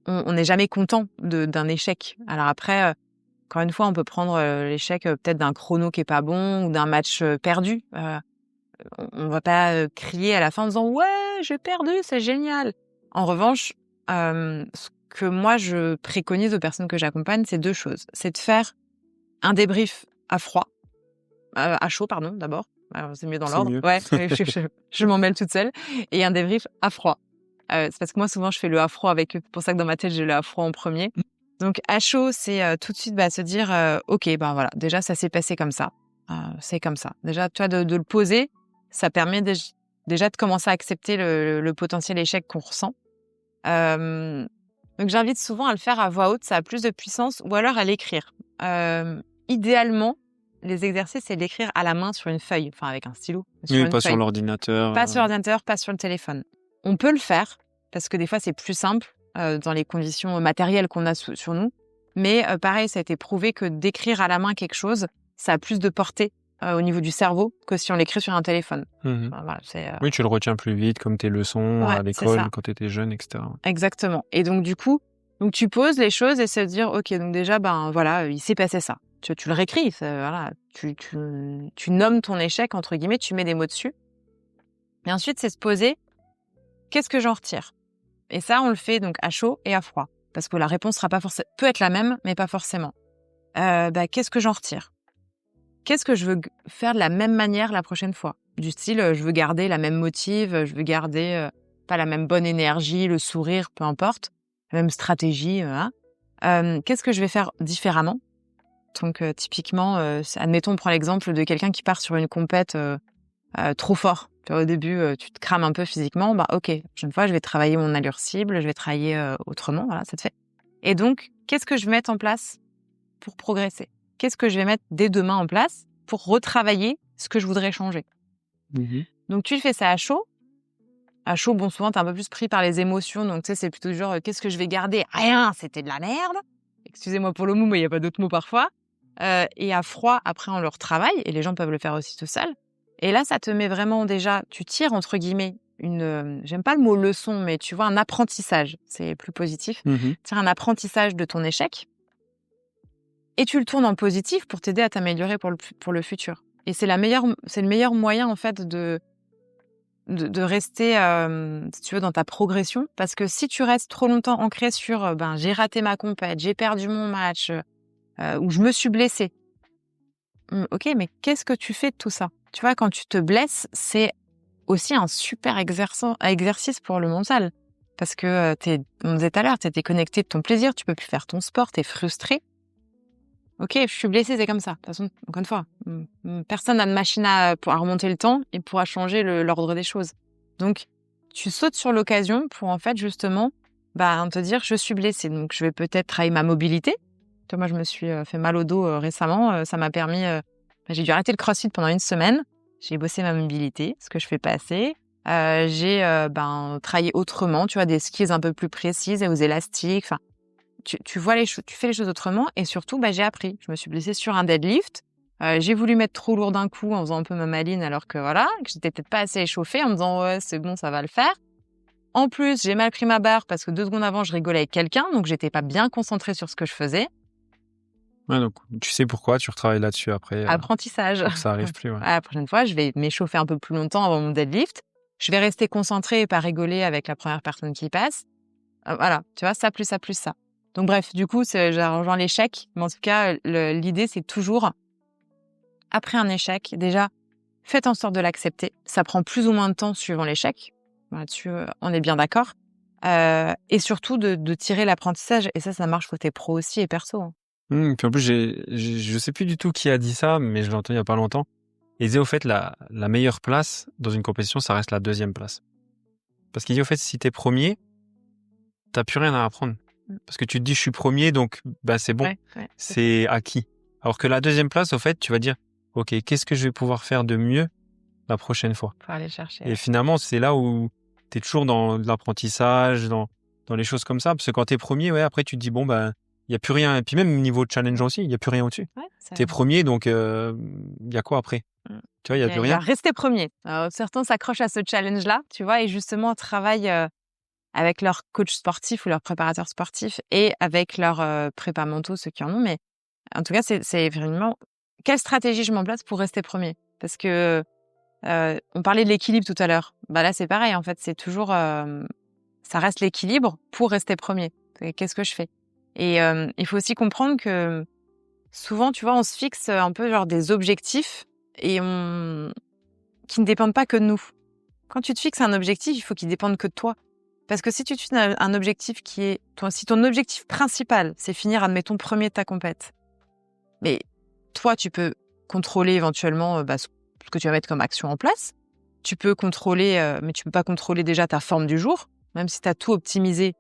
on n'est jamais content d'un échec. Alors après, encore une fois, on peut prendre l'échec peut-être d'un chrono qui est pas bon ou d'un match perdu. On va pas crier à la fin en disant « Ouais, j'ai perdu, c'est génial !» En revanche, ce que moi, je préconise aux personnes que j'accompagne, c'est 2 choses. C'est de faire un débrief à chaud, d'abord. Alors, c'est mieux dans l'ordre. Ouais, je m'en mêle toute seule. Et un débrief à froid. C'est parce que moi, souvent, je fais le à froid avec eux. C'est pour ça que dans ma tête, j'ai le à froid en premier. Donc, à chaud, c'est tout de suite se dire OK, voilà, déjà, ça s'est passé comme ça. C'est comme ça. Déjà, toi, de le poser, ça permet déjà de commencer à accepter le potentiel échec qu'on ressent. Donc, j'invite souvent à le faire à voix haute, ça a plus de puissance, ou alors à l'écrire. Idéalement, les exercices, c'est d'écrire à la main sur une feuille, enfin avec un stylo. Sur l'ordinateur. Pas sur l'ordinateur, pas sur le téléphone. On peut le faire, parce que des fois, c'est plus simple dans les conditions matérielles qu'on a sur nous. Mais pareil, ça a été prouvé que d'écrire à la main quelque chose, ça a plus de portée au niveau du cerveau que si on l'écrit sur un téléphone. Mhm. Enfin, voilà, c'est Oui, tu le retiens plus vite, comme tes leçons Ouais, à c'est l'école, ça. quand tu étais jeune, etc. Exactement. Et donc du coup, tu poses les choses et se dire, ok, donc déjà, ben voilà, il s'est passé ça. Tu le réécris, voilà, tu nommes ton échec entre guillemets, tu mets des mots dessus. Et ensuite, c'est se poser, qu'est-ce que j'en retire? Et ça, on le fait donc à chaud et à froid, parce que la réponse sera pas forcément, peut être la même, mais pas forcément. Qu'est-ce que j'en retire? Qu'est-ce que je veux faire de la même manière la prochaine fois? Du style, je veux garder la même motive, je veux garder pas la même bonne énergie, le sourire, peu importe, la même stratégie. Hein. Qu'est-ce que je vais faire différemment? Donc, typiquement, admettons, on prend l'exemple de quelqu'un qui part sur une compète trop fort. Tu vois, au début, tu te crames un peu physiquement. Bah, ok, la prochaine fois, je vais travailler mon allure cible, je vais travailler autrement. Voilà, ça te fait. Et donc, qu'est-ce que je vais mettre en place pour progresser? Qu'est-ce que je vais mettre dès demain en place pour retravailler ce que je voudrais changer? Mhm. Donc, tu fais ça à chaud. À chaud, bon, souvent, t'es un peu plus pris par les émotions. Donc, tu sais, c'est plutôt du genre, qu'est-ce que je vais garder? Rien, c'était de la merde. Excusez-moi pour le mot, mais il n'y a pas d'autres mots parfois. Et à froid, après, on le retravaille. Et les gens peuvent le faire aussi tout seuls. Et là, ça te met vraiment déjà, tu tires, entre guillemets, j'aime pas le mot leçon, mais tu vois, un apprentissage. C'est plus positif. Mhm. Tu tires un apprentissage de ton échec. Et tu le tournes en positif pour t'aider à t'améliorer pour le futur. Et c'est le meilleur moyen, en fait, de rester, si tu veux, dans ta progression. Parce que si tu restes trop longtemps ancré sur, j'ai raté ma compète, j'ai perdu mon match, ou je me suis blessée. Ok, mais qu'est-ce que tu fais de tout ça? Tu vois, quand tu te blesses, c'est aussi un super exercice pour le mental. Parce que, on disait tout à l'heure, t'es connecté de ton plaisir, tu peux plus faire ton sport, t'es frustré. Ok, je suis blessée, c'est comme ça. De toute façon, encore une fois, personne n'a de machine à remonter le temps et pourra changer l'ordre des choses. Donc, tu sautes sur l'occasion pour en fait justement te dire je suis blessée. Donc, je vais peut-être travailler ma mobilité. Tu vois, moi, je me suis fait mal au dos récemment. Ça m'a permis... j'ai dû arrêter le crossfit pendant 1 semaine. J'ai bossé ma mobilité, ce que je fais pas assez. J'ai travaillé autrement, tu vois, des skis un peu plus précises et aux élastiques. Enfin, tu vois les choses, tu fais les choses autrement et surtout, j'ai appris. Je me suis blessée sur un deadlift. J'ai voulu mettre trop lourd d'un coup en faisant un peu ma maline alors que voilà, que j'étais peut-être pas assez échauffée en me disant ouais, c'est bon, ça va le faire. En plus, j'ai mal pris ma barre parce que 2 secondes avant, je rigolais avec quelqu'un, donc j'étais pas bien concentrée sur ce que je faisais. Ouais, donc tu sais pourquoi, tu retravailles là-dessus après. Apprentissage. Pour que ça arrive plus. Ouais. La prochaine fois, je vais m'échauffer un peu plus longtemps avant mon deadlift. Je vais rester concentrée et pas rigoler avec la première personne qui passe. Voilà, tu vois, ça plus ça plus ça. Donc bref, du coup, j'ai rejoint l'échec. Mais en tout cas, l'idée, c'est toujours, après un échec, déjà, faites en sorte de l'accepter. Ça prend plus ou moins de temps suivant l'échec. Là-dessus, on est bien d'accord. Et surtout, de tirer l'apprentissage. Et ça marche côté pro aussi et perso. Hein. Puis en plus, je sais plus du tout qui a dit ça, mais je l'ai entendu il y a pas longtemps. Il disait au fait, la meilleure place dans une compétition, ça reste la 2e place. Parce qu'il dit au fait, si t'es premier, t'as plus rien à apprendre. Parce que tu te dis, je suis premier, donc c'est bon, Ouais, c'est acquis. Alors que la 2e place, au fait, tu vas dire, ok, qu'est-ce que je vais pouvoir faire de mieux la prochaine fois? Faut aller chercher. Et finalement, c'est là où t'es toujours dans l'apprentissage, dans les choses comme ça. Parce que quand t'es premier, ouais, après tu te dis, bon, il y a plus rien. Et puis même niveau challenge aussi, il y a plus rien au-dessus. Ouais, T'es premier, donc il y a quoi après? Tu vois, il y a plus rien. Rester premier. Alors, certains s'accrochent à ce challenge-là, tu vois, et justement travaillent avec leur coach sportif ou leur préparateur sportif et avec leurs prépa mentaux, ceux qui en ont. Mais en tout cas, c'est vraiment quelle stratégie je m'en place pour rester premier. Parce que on parlait de l'équilibre tout à l'heure. Là, c'est pareil. En fait, c'est toujours ça reste l'équilibre pour rester premier. Qu'est-ce que je fais? Et il faut aussi comprendre que souvent, tu vois, on se fixe un peu genre des objectifs et qui ne dépendent pas que de nous. Quand tu te fixes un objectif, il faut qu'il dépende que de toi. Parce que si tu te fixes un objectif si ton objectif principal, c'est finir, admettons, premier de ta compète, mais toi, tu peux contrôler éventuellement ce que tu vas mettre comme action en place. Tu peux contrôler, mais tu peux pas contrôler déjà ta forme du jour, même si tu as tout optimisé.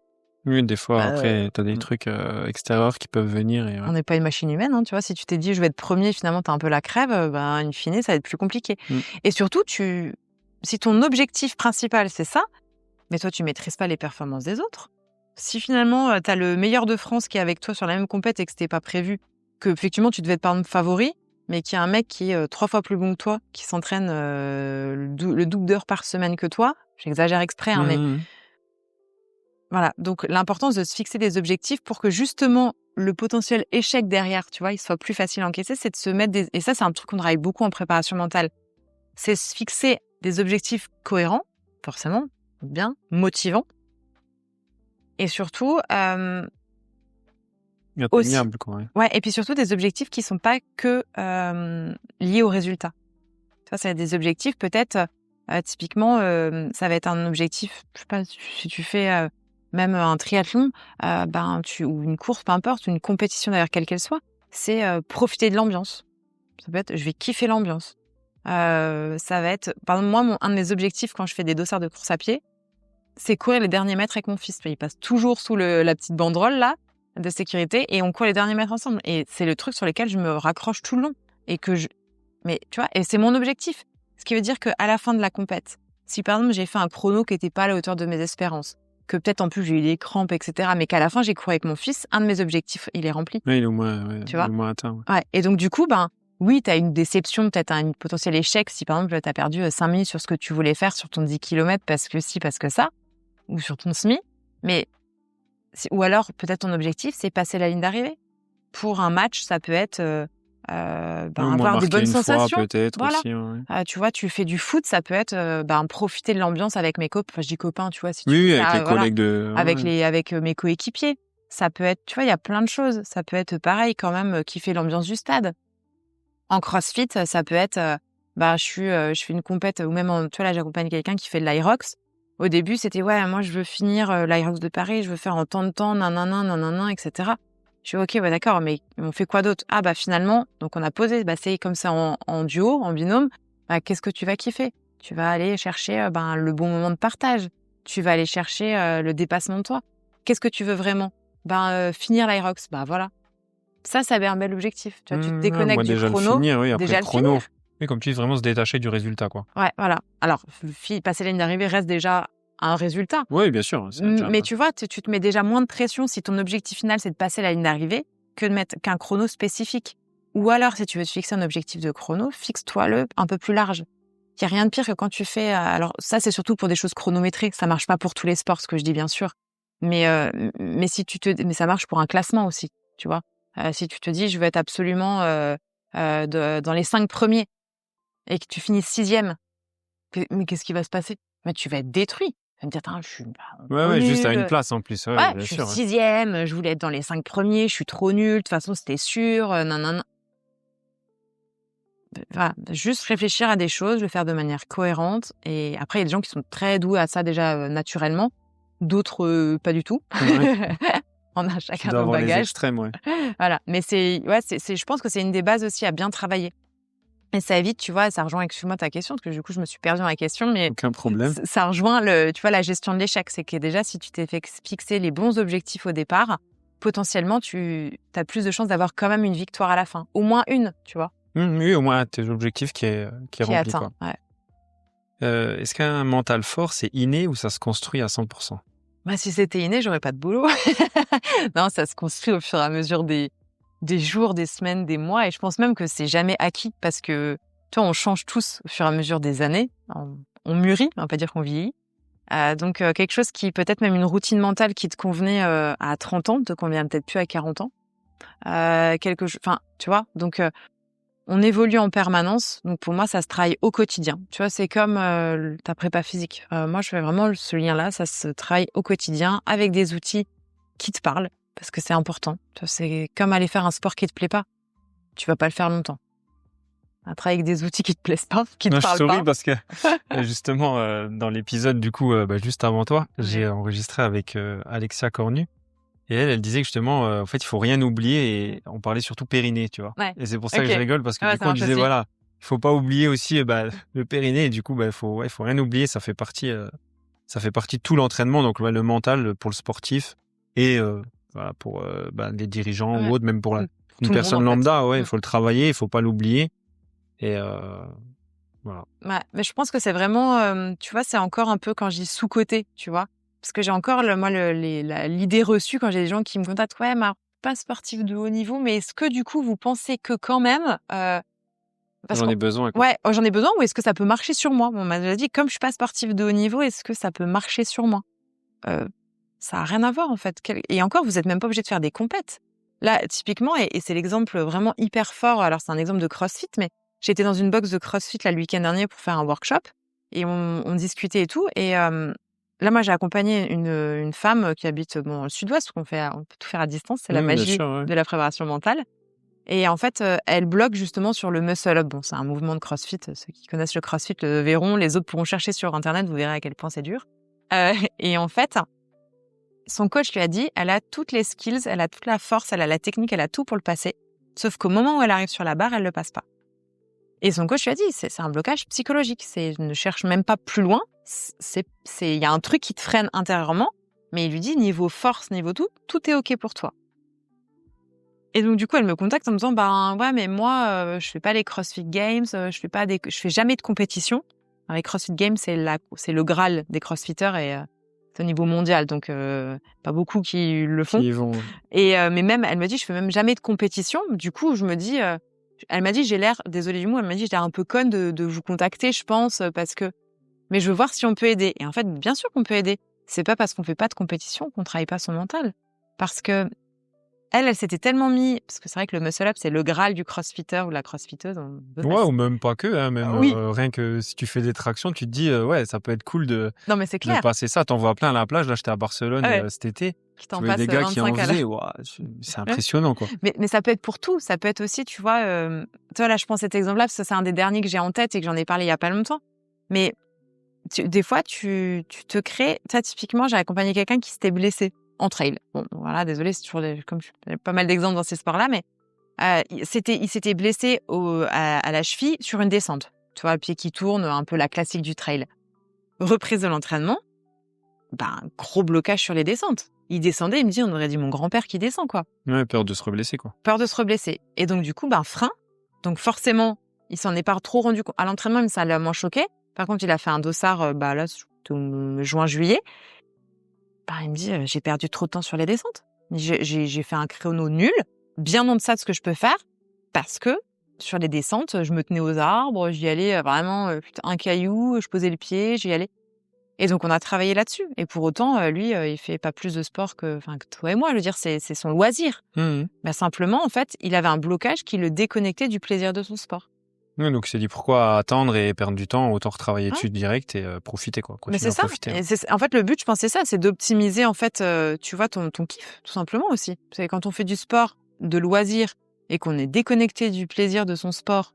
Oui, des fois, après, t'as des trucs extérieurs qui peuvent venir. Et, ouais. On n'est pas une machine humaine, hein, tu vois. Si tu t'es dit, je vais être premier, finalement, t'as un peu la crève, in fine, ça va être plus compliqué. Et surtout, si ton objectif principal, c'est ça, mais toi, tu maîtrises pas les performances des autres. Si finalement, t'as le meilleur de France qui est avec toi sur la même compète et que c'était pas prévu, que effectivement, tu devais être par exemple favori, mais qu'il y a un mec qui est 3 fois plus bon que toi, qui s'entraîne le double d'heures par semaine que toi, j'exagère exprès, hein, mais voilà. Donc, l'importance de se fixer des objectifs pour que justement le potentiel échec derrière, tu vois, il soit plus facile à encaisser, c'est de se mettre et ça, c'est un truc qu'on travaille beaucoup en préparation mentale. C'est se fixer des objectifs cohérents, forcément, bien, motivants. Et surtout, atteignable, quoi. Ouais, et puis surtout des objectifs qui sont pas que liés au résultat. Ça, c'est des objectifs peut-être, typiquement, ça va être un objectif, je sais pas, si tu fais même un triathlon, ou une course, peu importe, une compétition d'ailleurs quelle qu'elle soit, c'est profiter de l'ambiance. Ça peut être, je vais kiffer l'ambiance. Ça va être, par exemple, moi, un de mes objectifs quand je fais des dossards de course à pied, c'est courir les derniers mètres avec mon fils. Il passe toujours sous la petite banderole là de sécurité et on court les derniers mètres ensemble. Et c'est le truc sur lequel je me raccroche tout le long mais tu vois, et c'est mon objectif. Ce qui veut dire qu'à la fin de la compète, si par exemple j'ai fait un chrono qui n'était pas à la hauteur de mes espérances, que peut-être en plus j'ai eu des crampes, etc., mais qu'à la fin j'ai couru avec mon fils, un de mes objectifs il est rempli. Oui, il est au moins, tu vois, il est au moins atteint. Ouais. Et donc du coup, oui, tu as une déception, peut-être un potentiel échec si par exemple tu as perdu 5 minutes sur ce que tu voulais faire sur ton 10 km parce que ça, ou sur ton semi, mais ou alors peut-être ton objectif c'est passer la ligne d'arrivée. Pour un match, ça peut être avoir des bonnes sensations. Peut-être voilà. Aussi, ouais. Tu vois, tu fais du foot, ça peut être profiter de l'ambiance avec mes copains. Enfin, je dis copains, tu vois, si tu oui, fais avec ça, les collègues de avec mes coéquipiers. Ça peut être, tu vois, il y a plein de choses. Ça peut être pareil quand même, kiffer l'ambiance du stade. En CrossFit, ça peut être je fais une compète ou même tu vois là j'accompagne quelqu'un qui fait de l'Irox. Au début, c'était moi je veux finir l'Irox de Paris, je veux faire en tant de temps, nanana, etc. Je suis OK, d'accord, mais on fait quoi d'autre? Finalement, donc on a posé, c'est comme ça en duo, en binôme. Qu'est-ce que tu vas kiffer? Tu vas aller chercher le bon moment de partage. Tu vas aller chercher le dépassement de toi. Qu'est-ce que tu veux vraiment? Finir l'Irox, voilà. Ça va être un bel objectif. Tu vois, tu te déconnectes du déjà chrono. Le finir, oui, après déjà le chrono. Le finir. Oui, comme tu dis, vraiment se détacher du résultat, quoi. Ouais, voilà. Alors, passer la ligne d'arrivée reste déjà un résultat. Oui, bien sûr. Mais tu vois, tu te mets déjà moins de pression si ton objectif final, c'est de passer la ligne d'arrivée que de mettre qu'un chrono spécifique. Ou alors, si tu veux te fixer un objectif de chrono, fixe-toi-le un peu plus large. Il n'y a rien de pire que quand tu fais... alors, ça, c'est surtout pour des choses chronométrées. Ça marche pas pour tous les sports, ce que je dis, bien sûr. Mais ça marche pour un classement aussi, tu vois. Si tu te dis, je veux être absolument dans les 5 premiers et que tu finis 6e, mais qu'est-ce qui va se passer? Tu vas être détruit. Tu vas me dire, je suis ouais, juste à une place en plus. Ouais, bien je sûr, suis 6e, je voulais être dans les 5 premiers, je suis trop nulle, de toute façon, c'était sûr, nanana. Voilà, juste réfléchir à des choses, le faire de manière cohérente. Et après, il y a des gens qui sont très doués à ça déjà naturellement, d'autres pas du tout. Ouais. On a chacun nos bagages. Les extrêmes, ouais. Voilà, mais je pense que c'est une des bases aussi à bien travailler. Et ça évite, tu vois, ça rejoint, excuse-moi ta question, parce que du coup, je me suis perdue dans la question, mais aucun problème. Ça rejoint tu vois, la gestion de l'échec. C'est que déjà, si tu t'es fixé les bons objectifs au départ, potentiellement, tu as plus de chances d'avoir quand même une victoire à la fin. Au moins une, tu vois. Oui, au moins tes objectifs qui est rempli, atteint, quoi. Ouais. Est-ce qu'un mental fort, c'est inné ou ça se construit à 100%? Si c'était inné, j'aurais pas de boulot. Non, ça se construit au fur et à mesure des jours, des semaines, des mois. Et je pense même que c'est jamais acquis parce que, tu vois, on change tous au fur et à mesure des années. On mûrit, on va pas dire qu'on vieillit. Donc, quelque chose qui, peut-être même une routine mentale qui te convenait à 30 ans, te convient peut-être plus à 40 ans. Tu vois, donc... on évolue en permanence, donc pour moi, ça se travaille au quotidien. Tu vois, c'est comme ta prépa physique. Moi, je fais vraiment ce lien-là, ça se travaille au quotidien avec des outils qui te parlent, parce que c'est important. Tu vois, c'est comme aller faire un sport qui te plaît pas. Tu vas pas le faire longtemps. Après, avec des outils qui te plaisent pas, qui te parlent pas. Je souris parce que justement, dans l'épisode, du coup, juste avant toi, j'ai enregistré avec Alexia Cornu. Et elle disait que justement, en fait, il faut rien oublier et on parlait surtout périnée, tu vois. Ouais. Et c'est pour ça que je rigole parce que du coup, on disait, voilà, il faut pas oublier aussi le périnée et du coup, faut rien oublier, ça fait partie de tout l'entraînement, donc le mental pour le sportif et voilà, pour les dirigeants ou autres, même pour une personne lambda, il faut le travailler, il faut pas l'oublier. Et voilà. Ouais, mais je pense que c'est vraiment, tu vois, c'est encore un peu quand je dis sous-côté, tu vois. Parce que j'ai encore, l'idée reçue quand j'ai des gens qui me contactent. Ouais, mais pas sportif de haut niveau, mais est-ce que du coup, vous pensez que quand même, Parce J'en que ai besoin, quoi. ouais, j'en ai besoin ou est-ce que ça peut marcher sur moi? On m'a déjà dit, comme je suis pas sportive de haut niveau, est-ce que ça peut marcher sur moi? Ça a rien à voir en fait. Et encore, vous êtes même pas obligé de faire des compètes. Là, typiquement, et c'est l'exemple vraiment hyper fort. Alors, c'est un exemple de CrossFit, mais j'étais dans une box de CrossFit là, le week-end dernier pour faire un workshop et on discutait et tout. Et là, moi, j'ai accompagné une femme qui habite dans le sud-ouest, on peut tout faire à distance. C'est la Bien magie sûr, ouais. de la préparation mentale. Et en fait, elle bloque justement sur le muscle up. Bon, c'est un mouvement de CrossFit. Ceux qui connaissent le CrossFit le verront. Les autres pourront chercher sur Internet. Vous verrez à quel point c'est dur. Et en fait, son coach lui a dit, elle a toutes les skills, elle a toute la force, elle a la technique, elle a tout pour le passer. Sauf qu'au moment où elle arrive sur la barre, elle le passe pas. Et son coach lui a dit, c'est un blocage psychologique. Ne cherche même pas plus loin. Il y a un truc qui te freine intérieurement. Mais il lui dit, niveau force, niveau tout est OK pour toi. Et donc, du coup, elle me contacte en me disant, ouais, mais moi, je fais pas les CrossFit Games, je fais jamais de compétition. Alors, les CrossFit Games, c'est le Graal des CrossFitters et c'est au niveau mondial, donc pas beaucoup qui le font. Qui y vont, ouais. Et mais même, elle me dit, je fais même jamais de compétition. Du coup, je me dis, elle m'a dit, j'ai l'air, désolée du mot, elle m'a dit, j'ai l'air un peu conne de vous contacter, je pense, parce que, mais je veux voir si on peut aider. Et en fait, bien sûr qu'on peut aider. C'est pas parce qu'on fait pas de compétition qu'on travaille pas son mental. Parce que elle s'était tellement mis, parce que c'est vrai que le muscle up, c'est le Graal du crossfitter ou la crossfiteuse. Ouais, ou même pas que, hein, même Oui. rien que si tu fais des tractions, tu te dis, ouais, ça peut être cool de Non, mais c'est clair. passer ça. T'en vois plein à la plage. Là, j'étais à Barcelone cet été. Qui Je t'en voyais passe des gars qui en 25 à l'heure. faisaient. Ouah, c'est impressionnant, quoi. Mais ça peut être pour tout. Ça peut être aussi, tu vois, là, je prends cet exemple-là parce que c'est un des derniers que j'ai en tête et que j'en ai parlé il y a pas longtemps. Mais des fois, tu te crées. Ça, typiquement, j'ai accompagné quelqu'un qui s'était blessé en trail. Bon, voilà, désolé, c'est toujours comme j'ai pas mal d'exemples dans ces sports-là, mais il s'était blessé à la cheville sur une descente. Tu vois, pied qui tourne, un peu la classique du trail. Reprise de l'entraînement, gros blocage sur les descentes. Il descendait, il me dit, on aurait dit mon grand-père qui descend, quoi. Ouais, peur de se reblesser, quoi. Peur de se reblesser. Et donc, du coup, frein. Donc, forcément, il s'en est pas trop rendu compte. À l'entraînement, ça l'a moins choqué. Par contre, il a fait un dossard, là, juin-juillet. Il me dit, j'ai perdu trop de temps sur les descentes. J'ai fait un chrono nul, bien en deçà de ce que je peux faire, parce que sur les descentes, je me tenais aux arbres, j'y allais vraiment, un caillou, je posais le pied, j'y allais. Et donc, on a travaillé là-dessus. Et pour autant, lui, il fait pas plus de sport que toi et moi. Je veux dire, c'est son loisir. Simplement, en fait, il avait un blocage qui le déconnectait du plaisir de son sport. Ouais, donc, il s'est dit pourquoi attendre et perdre du temps, autant retravailler dessus direct et profiter, quoi. Mais c'est ça. Profiter, hein. Et en fait, le but, je pense, c'est ça, c'est d'optimiser, en fait, tu vois, ton kiff, tout simplement aussi. C'est quand on fait du sport de loisir et qu'on est déconnecté du plaisir de son sport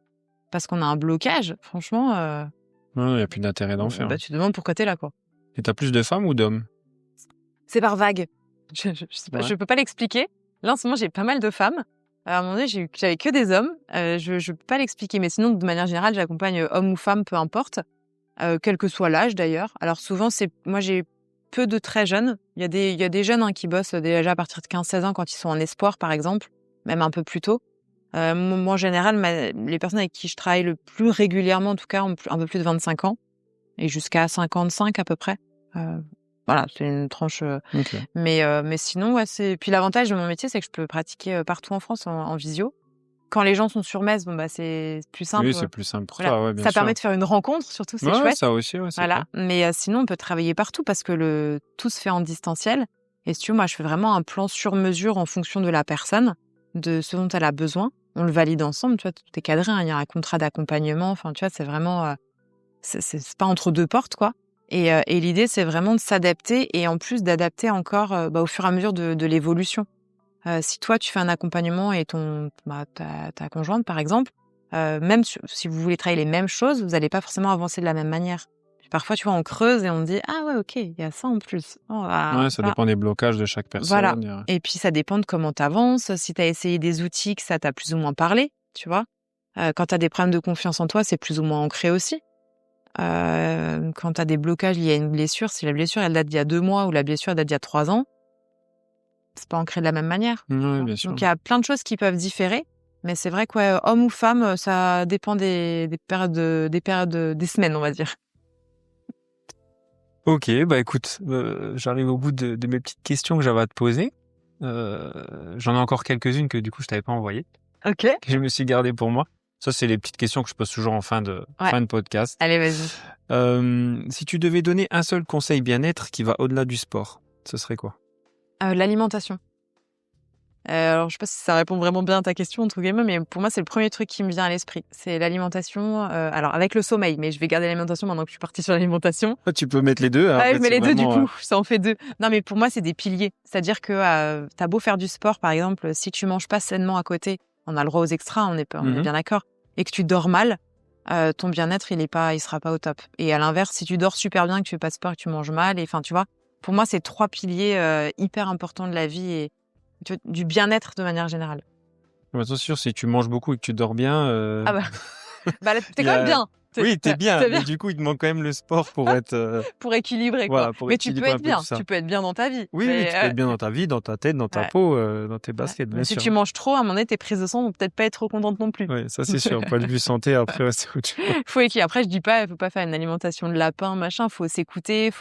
parce qu'on a un blocage, franchement... il n'y a plus d'intérêt d'en faire. Tu te demandes pourquoi t'es là, quoi. Et t'as plus de femmes ou d'hommes? C'est par vague. Je sais pas, je peux pas l'expliquer. Là, en ce moment, j'ai pas mal de femmes. À un moment donné, j'avais que des hommes. Je peux pas l'expliquer, mais sinon, de manière générale, j'accompagne homme ou femme, peu importe, quel que soit l'âge d'ailleurs. Alors souvent, moi, j'ai peu de très jeunes. Il y a des jeunes qui bossent déjà à partir de 15-16 ans quand ils sont en espoir, par exemple, même un peu plus tôt. Moi, en général, les personnes avec qui je travaille le plus régulièrement, en tout cas, ont un peu plus de 25 ans et jusqu'à 55 à peu près. Voilà, c'est une tranche. Okay. Mais sinon, ouais, puis l'avantage de mon métier, c'est que je peux pratiquer partout en France en visio. Quand les gens sont sur Metz, c'est plus simple. Oui, c'est plus simple pour voilà. toi, ouais, bien ça sûr. permet de faire une rencontre, surtout, c'est ouais, chouette. Ça aussi, ouais, voilà. Cool. Mais sinon, on peut travailler partout parce que tout se fait en distanciel. Et si tu veux, moi, je fais vraiment un plan sur mesure en fonction de la personne, de ce dont elle a besoin. On le valide ensemble, tu vois, tout est cadré. Il y a un contrat d'accompagnement. Enfin, tu vois, c'est vraiment, c'est pas entre deux portes, quoi. Et l'idée, c'est vraiment de s'adapter et en plus d'adapter encore au fur et à mesure de l'évolution. Si toi, tu fais un accompagnement et ta conjointe, par exemple, même si vous voulez travailler les mêmes choses, vous n'allez pas forcément avancer de la même manière. Puis parfois, tu vois, on creuse et on dit « Ah ouais, ok, il y a ça en plus. » ça dépend des blocages de chaque personne. Voilà. Et puis, ça dépend de comment tu avances. Si tu as essayé des outils que ça t'a plus ou moins parlé, tu vois. Quand tu as des problèmes de confiance en toi, c'est plus ou moins ancré aussi. Quand tu as des blocages liés à une blessure, si la blessure elle date d'il y a 2 mois ou la blessure elle date d'il y a 3 ans, c'est pas ancré de la même manière. Oui, bien sûr. Donc il y a plein de choses qui peuvent différer, mais c'est vrai que homme ou femme, ça dépend des périodes, des semaines, on va dire. Ok, écoute, j'arrive au bout de mes petites questions que j'avais à te poser. J'en ai encore quelques-unes que du coup je t'avais pas envoyées. Ok. Que je me suis gardé pour moi. Ça, c'est les petites questions que je pose toujours en fin de podcast. Allez, vas-y. Si tu devais donner un seul conseil bien-être qui va au-delà du sport, ce serait quoi? L'alimentation. Alors, je sais pas si ça répond vraiment bien à ta question, entre guillemets, mais pour moi, c'est le premier truc qui me vient à l'esprit. C'est l'alimentation. Alors, avec le sommeil, mais je vais garder l'alimentation maintenant que je suis partie sur l'alimentation. Tu peux mettre les deux. Hein, Ouais, je mets les deux du coup, ça en fait deux. Non, mais pour moi, c'est des piliers. C'est-à-dire que t'as beau faire du sport, par exemple, si tu manges pas sainement à côté, on a le droit aux extras, on est bien d'accord, et que tu dors mal, ton bien-être, il sera pas au top. Et à l'inverse, si tu dors super bien, que tu fais pas de sport, que tu manges mal, et enfin, tu vois, pour moi, c'est 3 piliers hyper importants de la vie et du bien-être de manière générale. Attention, si tu manges beaucoup et que tu dors bien... Ah bah là, t'es quand même bien. Oui, t'es bien, mais du coup, il te manque quand même le sport pour être... pour équilibrer, quoi. Voilà, pour mais tu peux être bien, tu peux être bien dans ta vie. Oui, mais, tu peux être bien dans ta vie, dans ta tête, dans ta peau, dans tes baskets, bien si sûr. tu manges trop, à un moment donné, tes prises de sang vont peut-être pas être trop contentes non plus. Oui, ça c'est sûr. Point de vue santé, après, c'est autre chose. Faut équilibrer. Après, je dis pas, il faut pas faire une alimentation de lapin, machin. Faut s'écouter,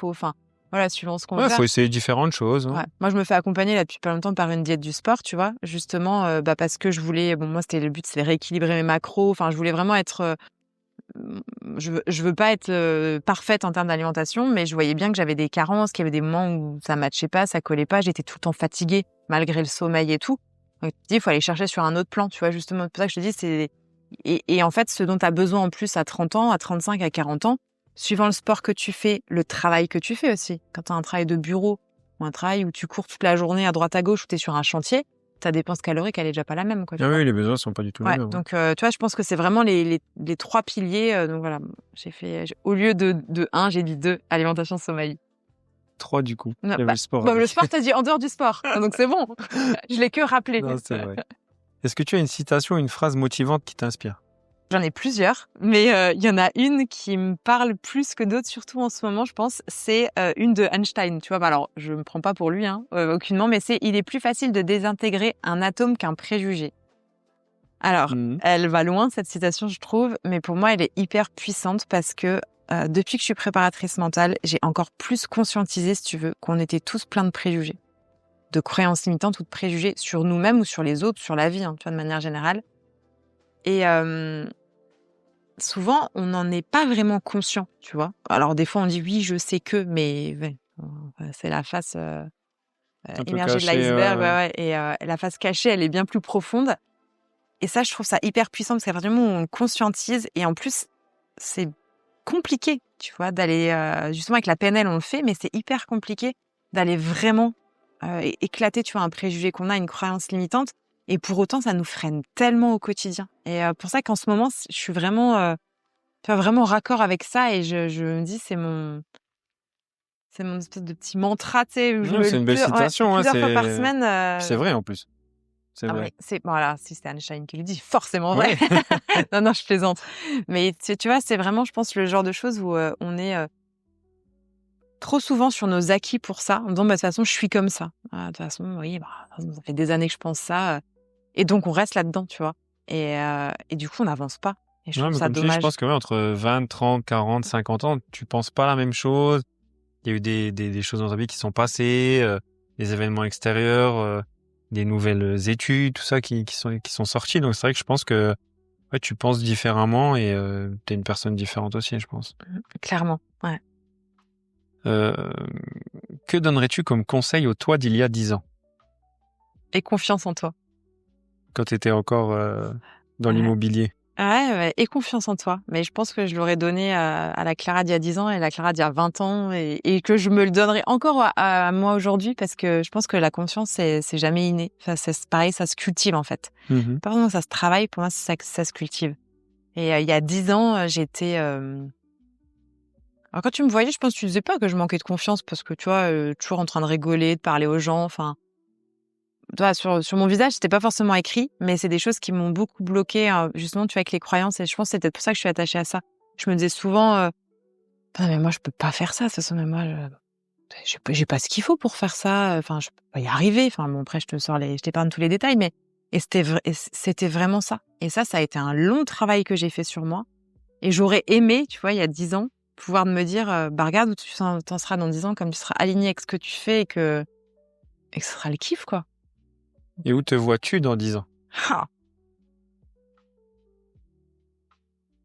voilà, suivant ce qu'on veut faire. Faut essayer différentes choses. Hein. Ouais. Moi, je me fais accompagner là depuis pas longtemps par une diète du sport, tu vois, justement, parce que je voulais, moi, c'était le but, c'est rééquilibrer mes macros. Enfin, je voulais vraiment être, je veux pas être parfaite en termes d'alimentation, mais je voyais bien que j'avais des carences, qu'il y avait des moments où ça matchait pas, ça collait pas, j'étais tout le temps fatiguée malgré le sommeil et tout. Donc, tu dis, il faut aller chercher sur un autre plan, tu vois, justement. C'est pour ça que je te dis, et en fait, ce dont tu as besoin en plus à 30 ans, à 35, à 40 ans, suivant le sport que tu fais, le travail que tu fais aussi. Quand tu as un travail de bureau ou un travail où tu cours toute la journée à droite à gauche, où tu es sur un chantier, ta dépense calorique, elle est déjà pas la même, quoi. Ah oui, les besoins sont pas du tout les mêmes. Donc, tu vois, je pense que c'est vraiment les 3 piliers. Donc voilà, au lieu de 1, j'ai dit 2, alimentation, sommeil. 3 du coup. Non, le sport. Le sport, t'as dit en dehors du sport. Donc c'est bon. Je l'ai que rappelé. Non, c'est vrai. Est-ce que tu as une citation, une phrase motivante qui t'inspire? J'en ai plusieurs, mais il y en a une qui me parle plus que d'autres, surtout en ce moment, je pense. C'est une de Einstein. Tu vois, alors je me prends pas pour lui, aucunement, mais il est plus facile de désintégrer un atome qu'un préjugé. Alors, elle va loin cette citation, je trouve, mais pour moi, elle est hyper puissante parce que depuis que je suis préparatrice mentale, j'ai encore plus conscientisé, si tu veux, qu'on était tous pleins de préjugés, de croyances limitantes ou de préjugés sur nous-mêmes ou sur les autres, sur la vie, tu vois, de manière générale. Et souvent, on n'en est pas vraiment conscient, tu vois. Alors, des fois, on dit oui, je sais que, mais c'est la face émergée de l'iceberg. Et la face cachée, elle est bien plus profonde. Et ça, je trouve ça hyper puissant parce qu'à partir du moment où on conscientise, et en plus, c'est compliqué, tu vois, d'aller, justement avec la PNL, on le fait, mais c'est hyper compliqué d'aller vraiment éclater, tu vois, un préjugé qu'on a, une croyance limitante. Et pour autant, ça nous freine tellement au quotidien. Et pour ça qu'en ce moment, je suis vraiment, tu vois, vraiment raccord avec ça. Et je me dis, c'est mon espèce de petit mantra, tu sais. C'est une belle citation. Plusieurs fois par semaine. C'est vrai en plus. C'est vrai. Voilà, si c'était Einstein qui le dit, forcément vrai. Ouais. non, je plaisante. Mais tu vois, c'est vraiment, je pense, le genre de choses où on est trop souvent sur nos acquis pour ça, en disant, de toute façon, je suis comme ça. De toute façon, oui, ça fait des années que je pense ça. Et donc, on reste là-dedans, tu vois. Et du coup, on n'avance pas. Et je trouve ça dommage. Je pense que entre 20, 30, 40, 50 ans, tu penses pas la même chose. Il y a eu des choses dans ta vie qui sont passées, des événements extérieurs, des nouvelles études, tout ça qui sont sorties. Donc c'est vrai que je pense que tu penses différemment et t'es une personne différente aussi, je pense. Clairement, ouais. Que donnerais-tu comme conseil au toi d'il y a 10 ans? Et confiance en toi. Quand t'étais encore dans l'immobilier. Ouais, et confiance en toi. Mais je pense que je l'aurais donné à la Clara d'il y a 10 ans et la Clara d'il y a 20 ans et que je me le donnerai encore à moi aujourd'hui parce que je pense que la confiance, c'est jamais inné. Enfin, c'est pareil, ça se cultive en fait. Pas vraiment ça se travaille, pour moi, c'est ça se cultive. Et il y a 10 ans, j'étais... Alors quand tu me voyais, je pense que tu disais pas que je manquais de confiance parce que tu vois, toujours en train de rigoler, de parler aux gens, enfin... Toi, sur mon visage, c'était pas forcément écrit, mais c'est des choses qui m'ont beaucoup bloqué, justement, tu vois, avec les croyances. Et je pense que c'est peut-être pour ça que je suis attachée à ça. Je me disais souvent, mais moi, je peux pas faire ça. Ce sont, mais moi, j'ai pas ce qu'il faut pour faire ça. Enfin, je peux pas y arriver. Enfin, bon, après, je t'épargne tous les détails, mais c'était vraiment ça. Et ça a été un long travail que j'ai fait sur moi. Et j'aurais aimé, tu vois, il y a 10 ans, pouvoir me dire, regarde où tu t'en seras dans 10 ans, comme tu seras aligné avec ce que tu fais et que ce sera le kiff, quoi. Et où te vois-tu dans 10 ans?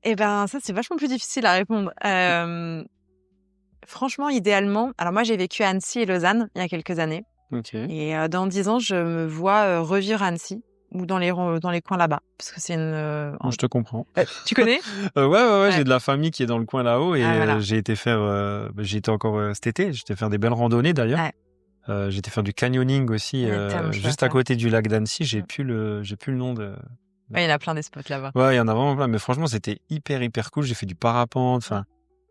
Eh ben, ça, c'est vachement plus difficile à répondre. Franchement, idéalement, alors moi, j'ai vécu à Annecy et Lausanne il y a quelques années. Ok. Et dans 10 ans, je me vois revivre à Annecy ou dans les coins là-bas. Parce que c'est Bon, je te comprends. Tu connais? Ouais, j'ai Ouais. de la famille qui est dans le coin là-haut et Ah, voilà. j'ai été faire, j'y étais encore cet été, j'étais faire des belles randonnées d'ailleurs. Ouais. J'étais faire du canyoning aussi, C'est tellement chouette, juste à ouais. côté du lac d'Annecy. J'ai plus le nom de. Ouais, il y en a plein des spots là-bas. Ouais, il y en a vraiment plein, mais franchement, c'était hyper cool. J'ai fait du parapente, enfin,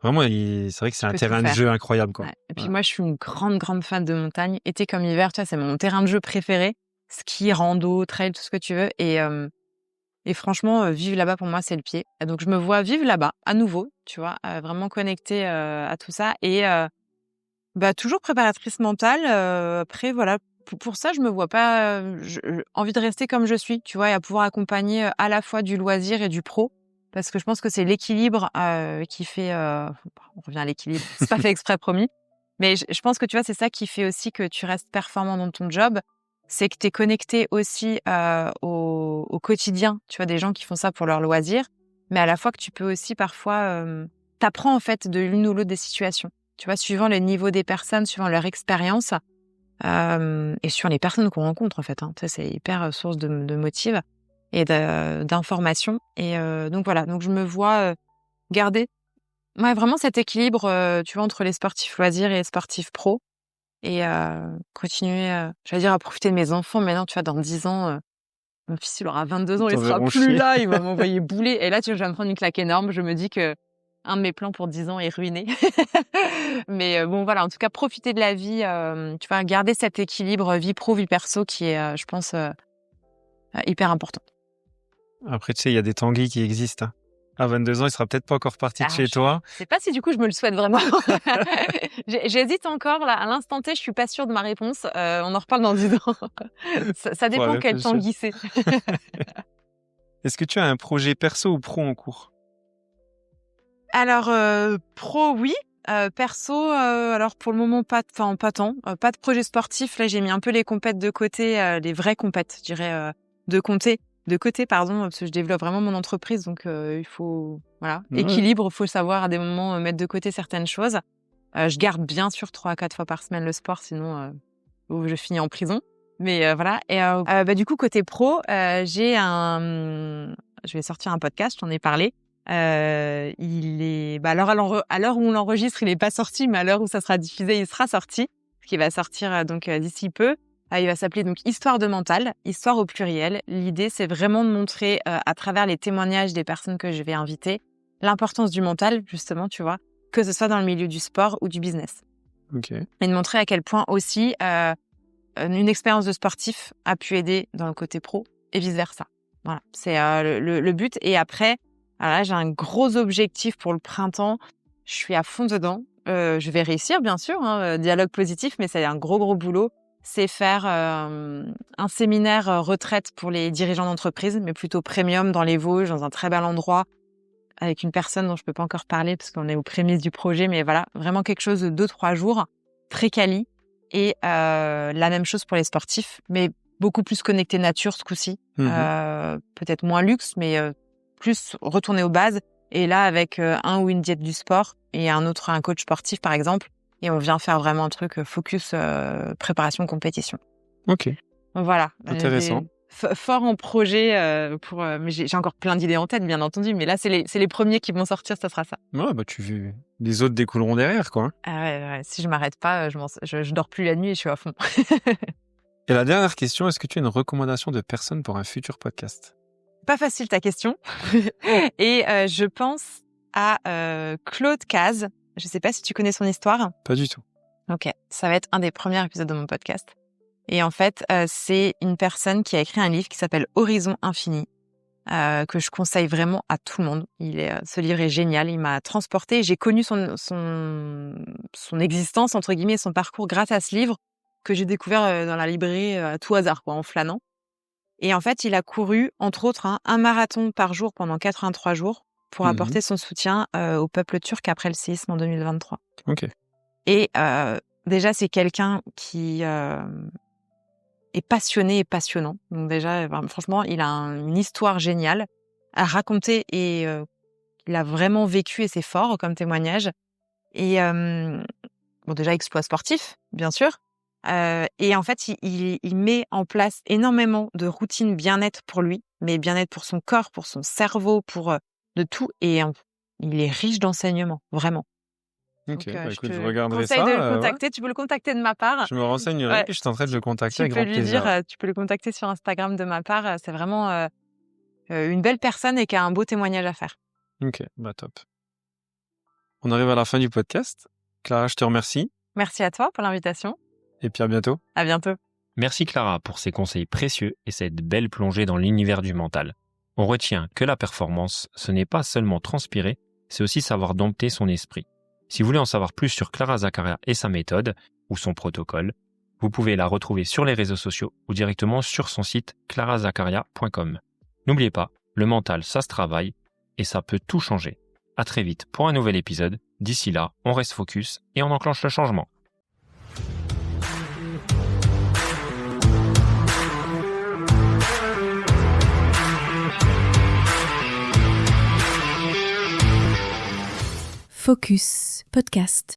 vraiment, c'est vrai que c'est un peux tout terrain de faire. jeu incroyable, quoi. Ouais. Et puis Ouais. moi, je suis une grande fan de montagne. Été comme hiver, tu vois, c'est mon terrain de jeu préféré. Ski, rando, trail, tout ce que tu veux. Et franchement, vivre là-bas, pour moi, c'est le pied. Et donc, je me vois vivre là-bas, à nouveau, tu vois, vraiment connectée à tout ça. Et toujours préparatrice mentale. Après, voilà, pour ça, je me vois pas... envie de rester comme je suis, tu vois, et à pouvoir accompagner à la fois du loisir et du pro. Parce que je pense que c'est l'équilibre qui fait... on revient à l'équilibre. C'est pas fait exprès, promis. Mais je pense que, tu vois, c'est ça qui fait aussi que tu restes performant dans ton job. C'est que tu es connecté aussi au quotidien, tu vois, des gens qui font ça pour leur loisir, mais à la fois que tu peux aussi parfois t'apprends en fait de l'une ou l'autre des situations. Tu vois, suivant le niveau des personnes, suivant leur expérience et suivant les personnes qu'on rencontre en fait. Hein. Tu sais, c'est hyper source de motive et d'informations. Et donc voilà, donc je me vois garder vraiment cet équilibre, tu vois, entre les sportifs loisirs et les sportifs pro. Et continuer, j'allais dire à profiter de mes enfants. Maintenant, tu vois, dans 10 ans, mon fils, il aura 22 ans, il sera T'enverront plus chier. là, il va m'envoyer bouler. Et là, tu vois, je viens de prendre une claque énorme. Je me dis que un de mes plans pour 10 ans est ruiné. Mais bon, voilà, en tout cas, profiter de la vie, tu vois, garder cet équilibre vie pro, vie perso qui est, je pense, hyper important. Après, tu sais, il y a des tanguys qui existent, hein. À 22 ans, il sera peut-être pas encore parti de chez toi. Je sais pas si du coup je me le souhaite vraiment. J'hésite encore là, à l'instant T, je suis pas sûre de ma réponse. On en reparle dans 10 ans. Ça Faudra dépend quel temps réfléchir. glisser. Est-ce que tu as un projet perso ou pro en cours? Alors pro oui, perso alors pour le moment pas tant. Pas de projet sportif. Là j'ai mis un peu les compètes de côté, les vraies compètes, je dirais de côté pardon, parce que je développe vraiment mon entreprise donc il faut voilà, Ouais. équilibre, faut savoir à des moments mettre de côté certaines choses. Je garde bien sûr 3 à 4 fois par semaine le sport, sinon je finis en prison. Mais voilà. Et du coup, côté pro, je vais sortir un podcast, j'en ai parlé. Il est, à l'heure où on l'enregistre, il est pas sorti, mais à l'heure où ça sera diffusé, il sera sorti. Qui va sortir d'ici peu. Il va s'appeler donc Histoire de mental, histoire au pluriel. L'idée, c'est vraiment de montrer à travers les témoignages des personnes que je vais inviter l'importance du mental, justement, tu vois, que ce soit dans le milieu du sport ou du business. Ok. Et de montrer à quel point aussi une expérience de sportif a pu aider dans le côté pro et vice-versa. Voilà, c'est le but. Et après, alors là, j'ai un gros objectif pour le printemps. Je suis à fond dedans. Je vais réussir, bien sûr, hein, dialogue positif, mais c'est un gros boulot. C'est faire un séminaire retraite pour les dirigeants d'entreprise, mais plutôt premium dans les Vosges, dans un très bel endroit, avec une personne dont je peux pas encore parler parce qu'on est aux prémices du projet, mais voilà, vraiment quelque chose de 2-3 jours, très quali. Et la même chose pour les sportifs, mais beaucoup plus connecté nature ce coup-ci. Peut-être moins luxe, mais plus retourner aux bases. Et là, avec un ou une diète du sport et un coach sportif, par exemple. Et on vient faire vraiment un truc focus préparation compétition. Ok. Voilà. Intéressant. Fort en projet mais j'ai encore plein d'idées en tête, bien entendu. Mais là, c'est les premiers qui vont sortir, ça sera ça. Ouais, les autres découleront derrière, quoi. Ah ouais. Si je m'arrête pas, je dors plus la nuit et je suis à fond. Et la dernière question, est-ce que tu as une recommandation de personne pour un futur podcast? Pas facile ta question. Et je pense à Claude Cazes. Je sais pas si tu connais son histoire. Pas du tout. Ok, ça va être un des premiers épisodes de mon podcast. Et en fait, c'est une personne qui a écrit un livre qui s'appelle Horizon Infini, que je conseille vraiment à tout le monde. Ce livre est génial, il m'a transportée. J'ai connu son existence, entre guillemets, son parcours grâce à ce livre que j'ai découvert dans la librairie à tout hasard, quoi, en flânant. Et en fait, il a couru, entre autres, un marathon par jour pendant 83 jours pour apporter son soutien au peuple turc après le séisme en 2023. Ok. Et déjà, c'est quelqu'un qui est passionné et passionnant. Donc déjà, franchement, il a une histoire géniale à raconter et il a vraiment vécu et c'est fort comme témoignage. Et déjà exploit sportif, bien sûr. Et en fait, il met en place énormément de routines bien-être pour lui, mais bien-être pour son corps, pour son cerveau, pour de tout. Et il est riche d'enseignements, vraiment. Ok, Donc, écoute, je te regarderai conseille ça. de le contacter. Tu peux le contacter de ma part. Je me renseignerai, Ouais. puis je tenterai de le contacter Tu avec peux grand lui plaisir. dire, tu peux le contacter sur Instagram de ma part. C'est vraiment une belle personne et qui a un beau témoignage à faire. Ok, top. On arrive à la fin du podcast. Clara, je te remercie. Merci à toi pour l'invitation. Et puis à bientôt. À bientôt. Merci Clara pour ces conseils précieux et cette belle plongée dans l'univers du mental. On retient que la performance, ce n'est pas seulement transpirer, c'est aussi savoir dompter son esprit. Si vous voulez en savoir plus sur Clara Zaccaria et sa méthode, ou son protocole, vous pouvez la retrouver sur les réseaux sociaux ou directement sur son site clarazaccaria.com. N'oubliez pas, le mental, ça se travaille et ça peut tout changer. À très vite pour un nouvel épisode. D'ici là, on reste focus et on enclenche le changement. Focus Podcast.